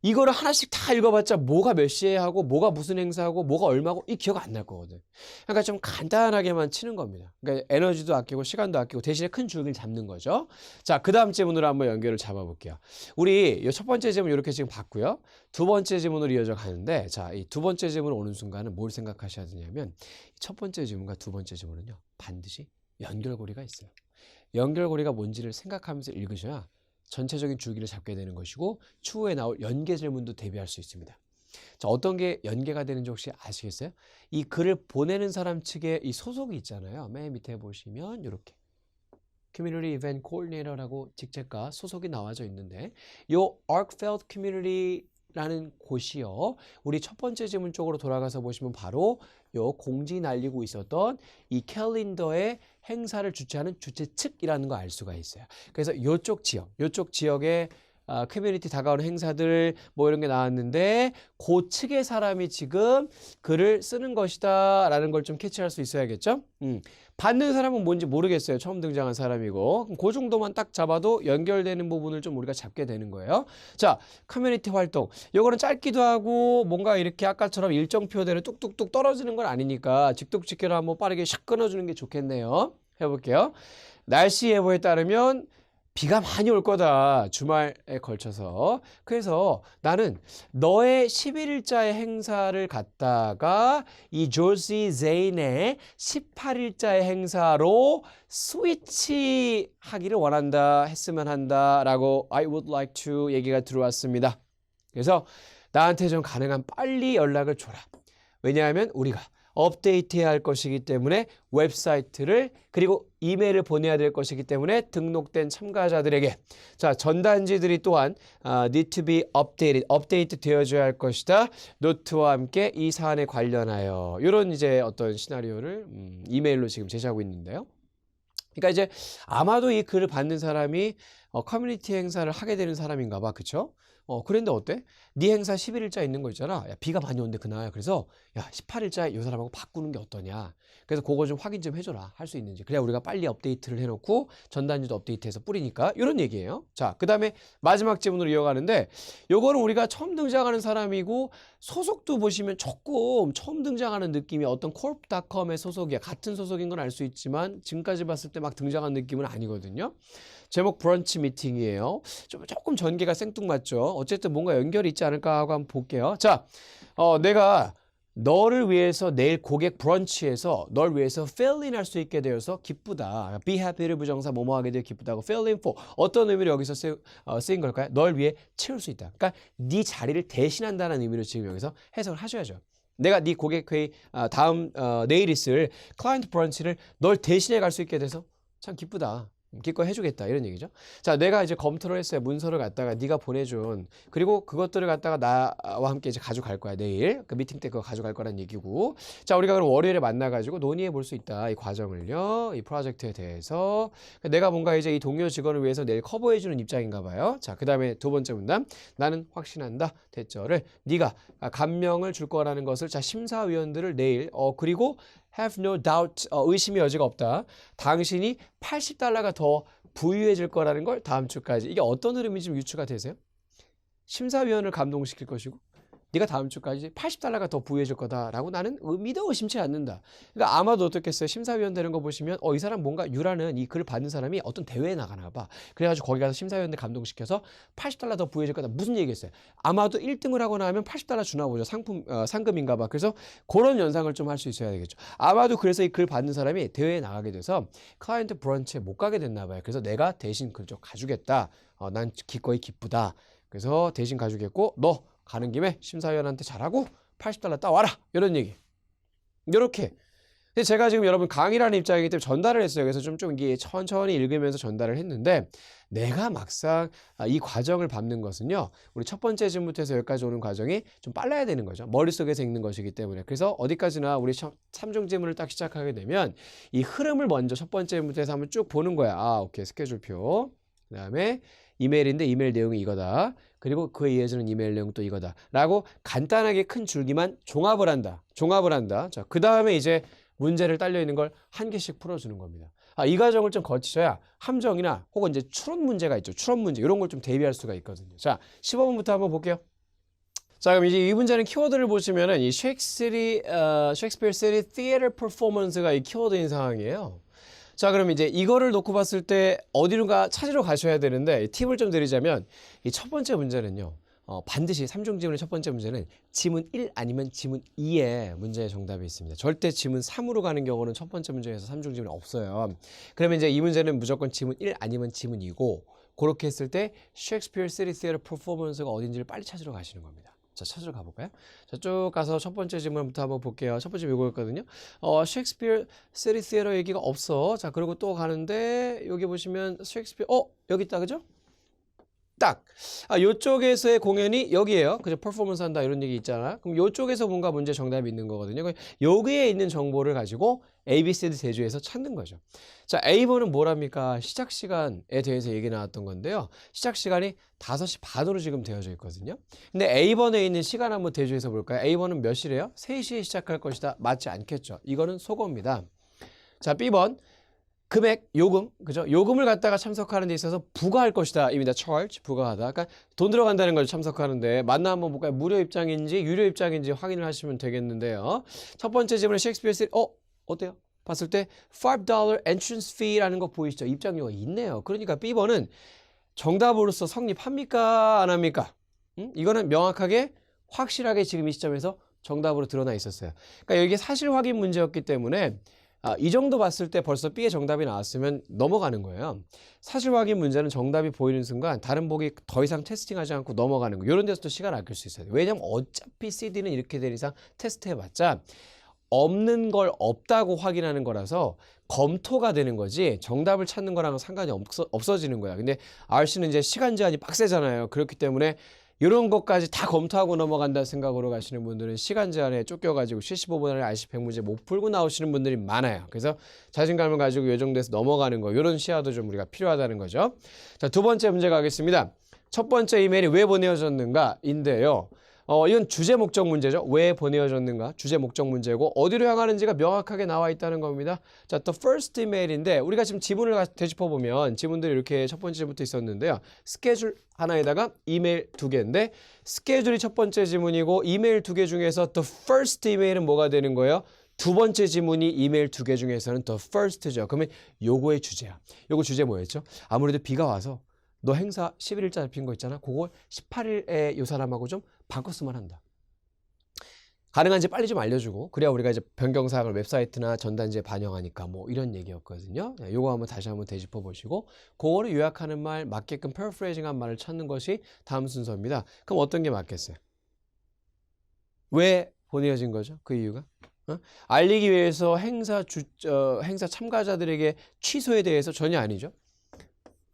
이거를 하나씩 다 읽어봤자 뭐가 몇 시에 하고 뭐가 무슨 행사하고 뭐가 얼마고 이 기억 안 날 거거든. 그러니까 좀 간단하게만 치는 겁니다. 그러니까 에너지도 아끼고 시간도 아끼고 대신에 큰 줄기를 잡는 거죠. 자, 그 다음 지문으로 한번 연결을 잡아볼게요. 우리 이 첫 번째 지문 이렇게 지금 봤고요. 두 번째 지문으로 이어져 가는데 자, 이 두 번째 지문 오는 순간은 뭘 생각하셔야 되냐면 첫 번째 지문과 두 번째 지문은요. 반드시 연결고리가 있어요. 연결고리가 뭔지를 생각하면서 읽으셔야 전체적인 줄기를 잡게 되는 것이고 추후에 나올 연계 질문도 대비할 수 있습니다. 자, 어떤 게 연계가 되는지 혹시 아시겠어요? 이 글을 보내는 사람 측에 이 소속이 있잖아요. 맨 밑에 보시면 이렇게 Community Event Coordinator라고 직책과 소속이 나와져 있는데 요 Arkfeld Community라는 곳이요. 우리 첫 번째 질문 쪽으로 돌아가서 보시면 바로 요 공지 날리고 있었던 이 캘린더의 행사를 주최하는 주최 측이라는 거 알 수가 있어요. 그래서 요쪽 지역에 커뮤니티 다가오는 행사들 뭐 이런 게 나왔는데 그 측의 사람이 지금 글을 쓰는 것이다 라는 걸 좀 캐치할 수 있어야겠죠. 받는 사람은 뭔지 모르겠어요. 처음 등장한 사람이고 그 정도만 딱 잡아도 연결되는 부분을 좀 우리가 잡게 되는 거예요. 자, 커뮤니티 활동 요거는 짧기도 하고 뭔가 이렇게 아까처럼 일정표대로 뚝뚝뚝 떨어지는 건 아니니까 직독직계로 한번 빠르게 샥 끊어주는 게 좋겠네요. 해볼게요. 날씨 예보에 따르면 비가 많이 올 거다. 주말에 걸쳐서. 그래서 나는 너의 11일자의 행사를 갖다가 이 조시 제인의 18일자의 행사로 스위치하기를 원한다. 했으면 한다. 라고 I would like to 얘기가 들어왔습니다. 그래서 나한테 좀 가능한 빨리 연락을 줘라. 왜냐하면 우리가 업데이트해야 할 것이기 때문에 웹사이트를 그리고 이메일을 보내야 될 것이기 때문에 등록된 참가자들에게 자 전단지들이 또한 need to be updated, 업데이트 되어줘야 할 것이다. 노트와 함께 이 사안에 관련하여 이런 이제 어떤 시나리오를 이메일로 지금 제시하고 있는데요. 그러니까 이제 아마도 이 글을 받는 사람이 커뮤니티 행사를 하게 되는 사람인가 봐. 그쵸? 그런데 어때? 네 행사 11일자 있는 거 있잖아. 야, 비가 많이 오는데 그날. 그래서 야 18일자 이 사람하고 바꾸는 게 어떠냐. 그래서 그거 좀 확인 좀 해줘라. 할 수 있는지. 그래야 우리가 빨리 업데이트를 해놓고 전단지도 업데이트해서 뿌리니까 이런 얘기예요. 자, 그 다음에 마지막 질문으로 이어가는데 요거는 우리가 처음 등장하는 사람이고 소속도 보시면 조금 처음 등장하는 느낌이 어떤 corp.com의 소속이야. 같은 소속인 건 알 수 있지만 지금까지 봤을 때 막 등장한 느낌은 아니거든요. 제목 브런치 미팅이에요. 조금 전개가 생뚱맞죠. 어쨌든 뭔가 연결이 있지 않을까 하고 한번 볼게요. 자, 내가 너를 위해서 내일 고객 브런치에서 널 위해서 fill in 할 수 있게 되어서 기쁘다. be happy를 부정사 뭐뭐 하게 되어 기쁘다고 fill in for 어떤 의미로 여기서 쓰인 걸까요? 널 위해 채울 수 있다. 그러니까 네 자리를 대신한다는 의미로 지금 여기서 해석을 하셔야죠. 내가 네 고객 회의 다음 내일 있을 클라이언트 브런치를 널 대신해 갈 수 있게 돼서 참 기쁘다. 기꺼이 해주겠다 이런 얘기죠. 자, 내가 이제 검토를 했어요. 문서를 갖다가 네가 보내준 그리고 그것들을 갖다가 나와 함께 이제 가져갈 거야 내일 그 미팅 때 그거 가져갈 거란 얘기고. 자, 우리가 그럼 월요일에 만나가지고 논의해 볼 수 있다 이 과정을요, 이 프로젝트에 대해서. 내가 뭔가 이제 이 동료 직원을 위해서 내일 커버해 주는 입장인가 봐요. 자, 그 다음에 두 번째 문단 나는 확신한다 대절을 네가 감명을 줄 거라는 것을 자 심사위원들을 내일 그리고 have no doubt 의심의 여지가 없다. 당신이 $80가 더 부유해 질 거라는 걸 다음 주까지. 이게 어떤 흐름이 좀 유추가 되세요? 심사위원을 감동시킬 것이고 네가 다음 주까지 $80가 더 부유해질 거다라고 나는 믿어 의심치 않는다. 그러니까 아마도 어떻겠어요? 심사위원 되는 거 보시면 이 사람 뭔가 유라는 이 글을 받는 사람이 어떤 대회에 나가나 봐. 그래가지고 거기 가서 심사위원들 감동시켜서 $80 더 부유해질 거다. 무슨 얘기겠어요? 아마도 1등을 하거나 하면 $80 주나 보죠. 상금인가 봐. 그래서 그런 연상을 좀 할 수 있어야 되겠죠. 아마도 그래서 이 글 받는 사람이 대회에 나가게 돼서 클라이언트 브런치에 못 가게 됐나 봐요. 그래서 내가 대신 글 좀 가주겠다. 난 기꺼이 기쁘다. 그래서 대신 가주겠고 너 가는 김에 심사위원한테 잘하고 $80 따와라 이런 얘기. 이렇게 근데 제가 지금 여러분 강의라는 입장이기 때문에 전달을 했어요. 그래서 좀 이게 천천히 읽으면서 전달을 했는데 내가 막상 이 과정을 밟는 것은요. 우리 첫 번째 질문부터 해서 여기까지 오는 과정이 좀 빨라야 되는 거죠. 머릿속에서 읽는 것이기 때문에. 그래서 어디까지나 우리 3종 질문을 딱 시작하게 되면 이 흐름을 먼저 첫 번째 질문부터 해서 한번 쭉 보는 거야. 아, 오케이. 스케줄표. 그 다음에 이메일인데 이메일 내용이 이거다. 그리고 그에 이어지는 이메일 내용 또 이거다. 라고 간단하게 큰 줄기만 종합을 한다. 자, 그 다음에 이제 문제를 딸려 있는 걸 한 개씩 풀어주는 겁니다. 이 과정을 좀 거치셔야 함정이나 혹은 이제 추론 문제가 있죠. 추론 문제 이런 걸 좀 대비할 수가 있거든요. 자, 15번부터 한번 볼게요. 자, 그럼 이제 이 문제는 키워드를 보시면은 이 셰익스피어 시리 theater performance가 이 키워드인 상황이에요. 자, 그럼 이제 이거를 놓고 봤을 때 어디론가 찾으러 가셔야 되는데 팁을 좀 드리자면 이 첫 번째 문제는요. 반드시 3종 지문의 첫 번째 문제는 지문 1 아니면 지문 2에 문제의 정답이 있습니다. 절대 지문 3으로 가는 경우는 첫 번째 문제에서 3종 지문이 없어요. 그러면 이제 이 문제는 무조건 지문 1 아니면 지문 2고 그렇게 했을 때 셰익스피어 시리 티어터 퍼포먼스가 어딘지를 빨리 찾으러 가시는 겁니다. 자, 찾으러 가볼까요? 자, 쭉 가서 첫 번째 질문부터 한번 볼게요. 첫 번째 이거였거든요. 셰익스피어 시리 티어터 얘기가 없어. 자, 그리고 또 가는데 여기 보시면 셰익스피어 여기 있다, 그죠? 딱 요쪽에서의 공연이 여기에요. 그죠? 퍼포먼스 한다 이런 얘기 있잖아. 그럼 요쪽에서 뭔가 문제 정답이 있는 거거든요. 여기에 있는 정보를 가지고 ABCD 대조해서 찾는 거죠. 자, A번은 뭐랍니까? 시작 시간에 대해서 얘기 나왔던 건데요. 시작 시간이 5시 반으로 지금 되어져 있거든요. 근데 A번에 있는 시간 한번 대조해서 볼까요? A번은 몇 시래요? 3시에 시작할 것이다. 맞지 않겠죠? 이거는 속어입니다. 자, B번 금액, 요금, 그죠? 요금을 갖다가 참석하는 데 있어서 부과할 것이다. 입니다. charge, 부과하다. 그러니까 돈 들어간다는 걸 참석하는데 맞나 한번 볼까요? 무료 입장인지 유료 입장인지 확인을 하시면 되겠는데요. 첫 번째 질문에 셰익스피어 시리 어때요? 봤을 때 $5 entrance fee라는 거 보이시죠? 입장료가 있네요. 그러니까 B번은 정답으로서 성립합니까? 안 합니까? 이거는 명확하게 확실하게 지금 이 시점에서 정답으로 드러나 있었어요. 그러니까 여기 사실 확인 문제였기 때문에 이 정도 봤을 때 벌써 B의 정답이 나왔으면 넘어가는 거예요. 사실 확인 문제는 정답이 보이는 순간 다른 보기 더 이상 테스팅하지 않고 넘어가는 거. 이런 데서도 시간 아낄 수 있어요. 왜냐면 어차피 CD는 이렇게 될 이상 테스트해봤자 없는 걸 없다고 확인하는 거라서 검토가 되는 거지 정답을 찾는 거랑은 상관이 없어지는 거야. 근데 RC는 이제 시간 제한이 빡세잖아요. 그렇기 때문에 이런 것까지 다 검토하고 넘어간다 생각으로 가시는 분들은 시간 제한에 쫓겨가지고 75분 안에 RC 100문제 못 풀고 나오시는 분들이 많아요. 그래서 자신감을 가지고 요 정도에서 넘어가는 거, 이런 시야도 좀 우리가 필요하다는 거죠. 자, 두 번째 문제 가겠습니다. 첫 번째 이메일이 왜 보내어졌는가 인데요. 이건 주제 목적 문제죠. 왜 보내어졌는가? 주제 목적 문제고 어디로 향하는지가 명확하게 나와 있다는 겁니다. 자, the first email인데 우리가 지금 지문을 되짚어 보면 지문들이 이렇게 첫 번째부터 있었는데요. 스케줄 하나에다가 이메일 2개인데 스케줄이 첫 번째 지문이고 이메일 2개 중에서 the first email은 뭐가 되는 거예요? 두 번째 지문이 이메일 2개 중에서는 the first죠. 그러면 요거의 주제야. 요거 주제 뭐였죠? 아무래도 비가 와서 너 행사 11일자 잡힌 거 있잖아. 그거 18일에 요 사람하고 좀 바꿨으면 한다. 가능한지 빨리 좀 알려주고 그래야 우리가 이제 변경사항을 웹사이트나 전단지에 반영하니까 뭐 이런 얘기였거든요. 요거 한번 다시 한번 되짚어 보시고 그거를 요약하는 말 맞게끔 패러프레이징한 말을 찾는 것이 다음 순서입니다. 그럼 어떤 게 맞겠어요? 왜 보내어진 거죠? 그 이유가? 알리기 위해서 행사 참가자들에게 취소에 대해서 전혀 아니죠.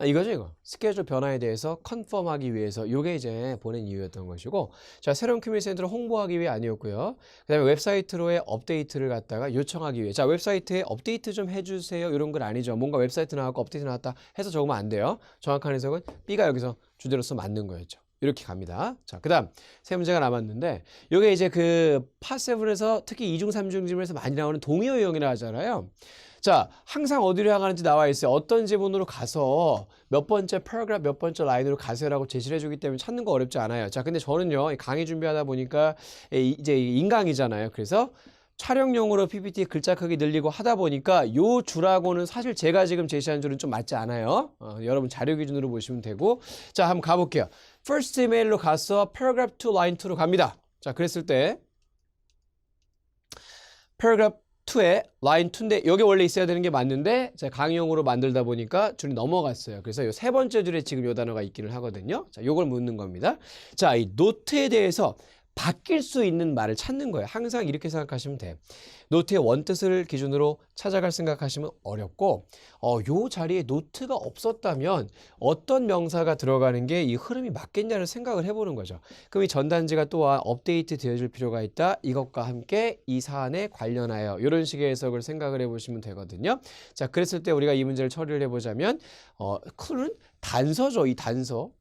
이거죠, 이거. 스케줄 변화에 대해서 컨펌하기 위해서 요게 이제 보낸 이유였던 것이고, 자, 새로운 커뮤니티 센터를 홍보하기 위해 아니었고요. 그 다음에 웹사이트로의 업데이트를 갖다가 요청하기 위해. 자, 웹사이트에 업데이트 좀 해주세요. 이런 건 아니죠. 뭔가 웹사이트 나왔고 업데이트 나왔다 해서 적으면 안 돼요. 정확한 해석은 B가 여기서 주제로서 맞는 거였죠. 이렇게 갑니다. 자, 그 다음 세 문제가 남았는데 요게 이제 그 파7에서 특히 2중, 3중 지문에서 많이 나오는 동의어 유형이라 하잖아요. 자, 항상 어디로 향하는지 나와 있어요. 어떤 지문으로 가서 몇 번째 패러그래프 몇 번째 라인으로 가세요라고 제시를 해주기 때문에 찾는 거 어렵지 않아요. 자, 근데 저는요 강의 준비하다 보니까 이제 인강이잖아요. 그래서 촬영용으로 PPT 글자 크기 늘리고 하다 보니까 요 줄하고는 사실 제가 지금 제시한 줄은 좀 맞지 않아요. 여러분 자료 기준으로 보시면 되고. 자, 한번 가볼게요. first email로 가서 paragraph 2 line 2로 갑니다. 자, 그랬을 때 paragraph 2에 line 2인데 여기 원래 있어야 되는 게 맞는데 제가 강의용으로 만들다 보니까 줄이 넘어갔어요. 그래서 요 세 번째 줄에 지금 요 단어가 있기는 하거든요. 자, 요걸 묻는 겁니다. 자, 이 노트에 대해서 바뀔 수 있는 말을 찾는 거예요. 항상 이렇게 생각하시면 돼. 노트의 원뜻을 기준으로 찾아갈 생각하시면 어렵고 요 자리에 노트가 없었다면 어떤 명사가 들어가는 게 이 흐름이 맞겠냐를 생각을 해보는 거죠. 그럼 이 전단지가 또한 업데이트 되어줄 필요가 있다. 이것과 함께 이 사안에 관련하여 이런 식의 해석을 생각을 해보시면 되거든요. 자, 그랬을 때 우리가 이 문제를 처리를 해보자면 clue는 단서죠. 이 단서.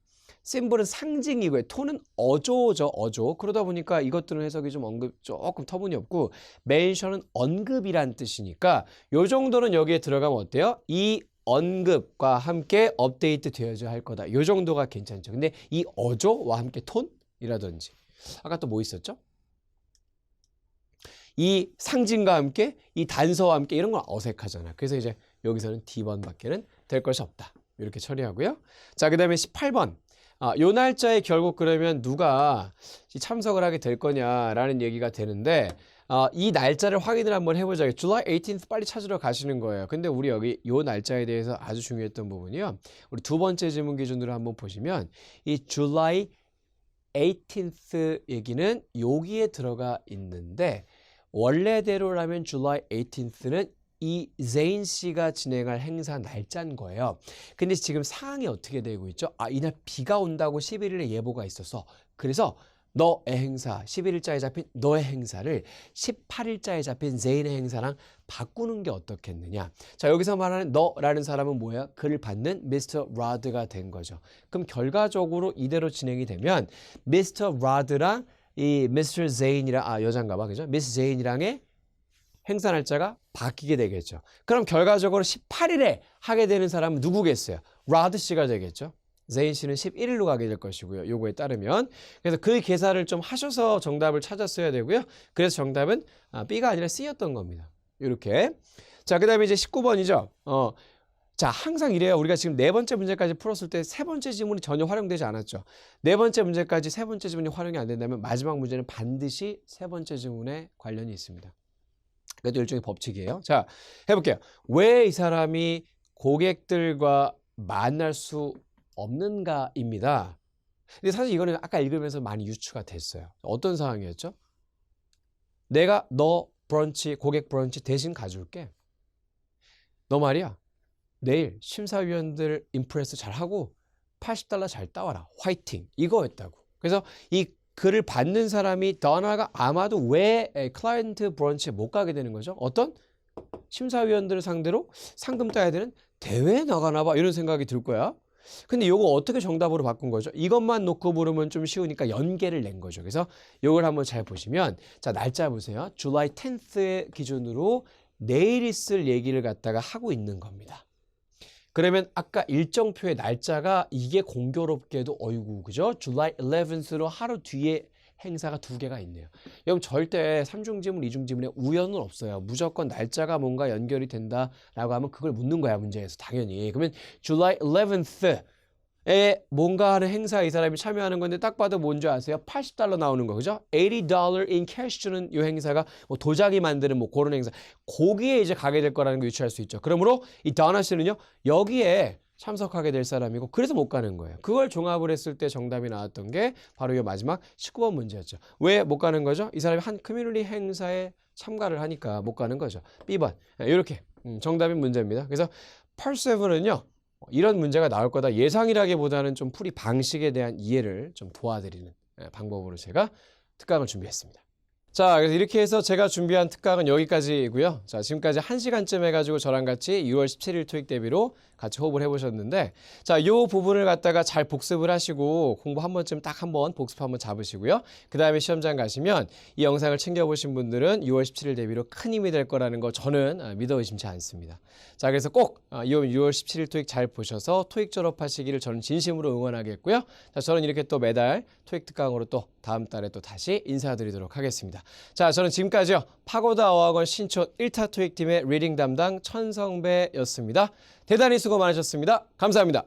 심볼은 상징이고요. 톤은 어조죠. 어조. 그러다 보니까 이것들은 해석이 조금 터무니없고 mention은 언급이란 뜻이니까 요 정도는 여기에 들어가면 어때요? 이 언급과 함께 업데이트 되어야 할 거다. 요 정도가 괜찮죠. 근데 이 어조와 함께 톤이라든지 아까 또 뭐 있었죠? 이 상징과 함께 이 단서와 함께 이런 건 어색하잖아. 그래서 이제 여기서는 D번밖에는 될 것이 없다. 이렇게 처리하고요. 자, 그 다음에 18번. 요 날짜에 결국 그러면 누가 참석을 하게 될 거냐라는 얘기가 되는데 이 날짜를 확인을 한번 해보자. July 18th 빨리 찾으러 가시는 거예요. 근데 우리 여기 요 날짜에 대해서 아주 중요했던 부분이요. 우리 두 번째 질문 기준으로 한번 보시면 이 July 18th 얘기는 여기에 들어가 있는데 원래대로라면 July 18th는 이 제인 씨가 진행할 행사 날짜인 거예요. 근데 지금 상황이 어떻게 되고 있죠? 이날 비가 온다고 11일에 예보가 있어서 그래서 너의 행사, 11일자에 잡힌 너의 행사를 18일자에 잡힌 제인의 행사랑 바꾸는 게 어떻겠느냐. 자, 여기서 말하는 너라는 사람은 뭐야? 그를 받는 미스터 라드가 된 거죠. 그럼 결과적으로 이대로 진행이 되면 미스터 라드랑 이 미스터 제인이랑 여잔가 봐. 그죠? 미스 제인이랑의 행사 날짜가 바뀌게 되겠죠. 그럼 결과적으로 18일에 하게 되는 사람은 누구겠어요? 라드 씨가 되겠죠. 제인 씨는 11일로 가게 될 것이고요. 요거에 따르면. 그래서 그 계산을 좀 하셔서 정답을 찾았어야 되고요. 그래서 정답은 B가 아니라 C였던 겁니다. 이렇게. 자, 그 다음에 이제 19번이죠. 자, 항상 이래요. 우리가 지금 네 번째 문제까지 풀었을 때 세 번째 지문이 전혀 활용되지 않았죠. 네 번째 문제까지 세 번째 지문이 활용이 안 된다면 마지막 문제는 반드시 세 번째 지문에 관련이 있습니다. 그것도 일종의 법칙이에요. 자, 해볼게요. 왜 이 사람이 고객들과 만날 수 없는가입니다. 근데 사실 이거는 아까 읽으면서 많이 유추가 됐어요. 어떤 상황이었죠? 내가 너 브런치, 고객 브런치 대신 가줄게. 너 말이야. 내일 심사위원들 인프레스 잘하고 $80 잘 따와라. 화이팅. 이거였다고. 그래서 이 글을 받는 사람이 더나가 아마도 왜 클라이언트 브런치에 못 가게 되는 거죠? 어떤 심사위원들을 상대로 상금 따야 되는 대회에 나가나 봐 이런 생각이 들 거야. 근데 이거 어떻게 정답으로 바꾼 거죠? 이것만 놓고 부르면 좀 쉬우니까 연계를 낸 거죠. 그래서 이걸 한번 잘 보시면 자, 날짜 보세요. July 10th 기준으로 내일 있을 얘기를 갖다가 하고 있는 겁니다. 그러면 아까 일정표의 날짜가 이게 공교롭게도 어이구 그죠? July 11th로 하루 뒤에 행사가 두 개가 있네요. 여러분 절대 삼중지문, 이중지문에 우연은 없어요. 무조건 날짜가 뭔가 연결이 된다라고 하면 그걸 묻는 거야 문제에서 당연히. 그러면 July 11th에 뭔가 하는 행사에 이 사람이 참여하는 건데 딱 봐도 뭔지 아세요? $80 나오는 거 그죠? $80 in cash 주는 이 행사가 뭐 도자기 만드는 뭐 그런 행사. 거기에 이제 가게 될 거라는 걸 유추할 수 있죠. 그러므로 이 다나 씨는요 여기에 참석하게 될 사람이고 그래서 못 가는 거예요. 그걸 종합을 했을 때 정답이 나왔던 게 바로 이 마지막 19번 문제였죠. 왜 못 가는 거죠? 이 사람이 한 커뮤니티 행사에 참가를 하니까 못 가는 거죠. B번. 이렇게 정답인 문제입니다. 그래서 8-7은요. 이런 문제가 나올 거다 예상이라기보다는 좀 풀이 방식에 대한 이해를 좀 도와드리는 방법으로 제가 특강을 준비했습니다. 자, 그래서 이렇게 해서 제가 준비한 특강은 여기까지이고요. 자, 지금까지 1시간쯤 해가지고 저랑 같이 6월 17일 토익 대비로 같이 호흡을 해보셨는데 자, 이 부분을 갖다가 잘 복습을 하시고 공부 한 번쯤 딱 한 번 복습 한번 잡으시고요. 그 다음에 시험장 가시면 이 영상을 챙겨보신 분들은 6월 17일 대비로 큰 힘이 될 거라는 거 저는 믿어 의심치 않습니다. 자, 그래서 꼭 6월 17일 토익 잘 보셔서 토익 졸업하시기를 저는 진심으로 응원하겠고요. 자, 저는 이렇게 또 매달 토익 특강으로 또 다음 달에 또 다시 인사드리도록 하겠습니다. 자, 저는 지금까지요. 파고다 어학원 신촌 1타 토익팀의 리딩 담당 천성배였습니다. 대단히 수고 많으셨습니다. 감사합니다.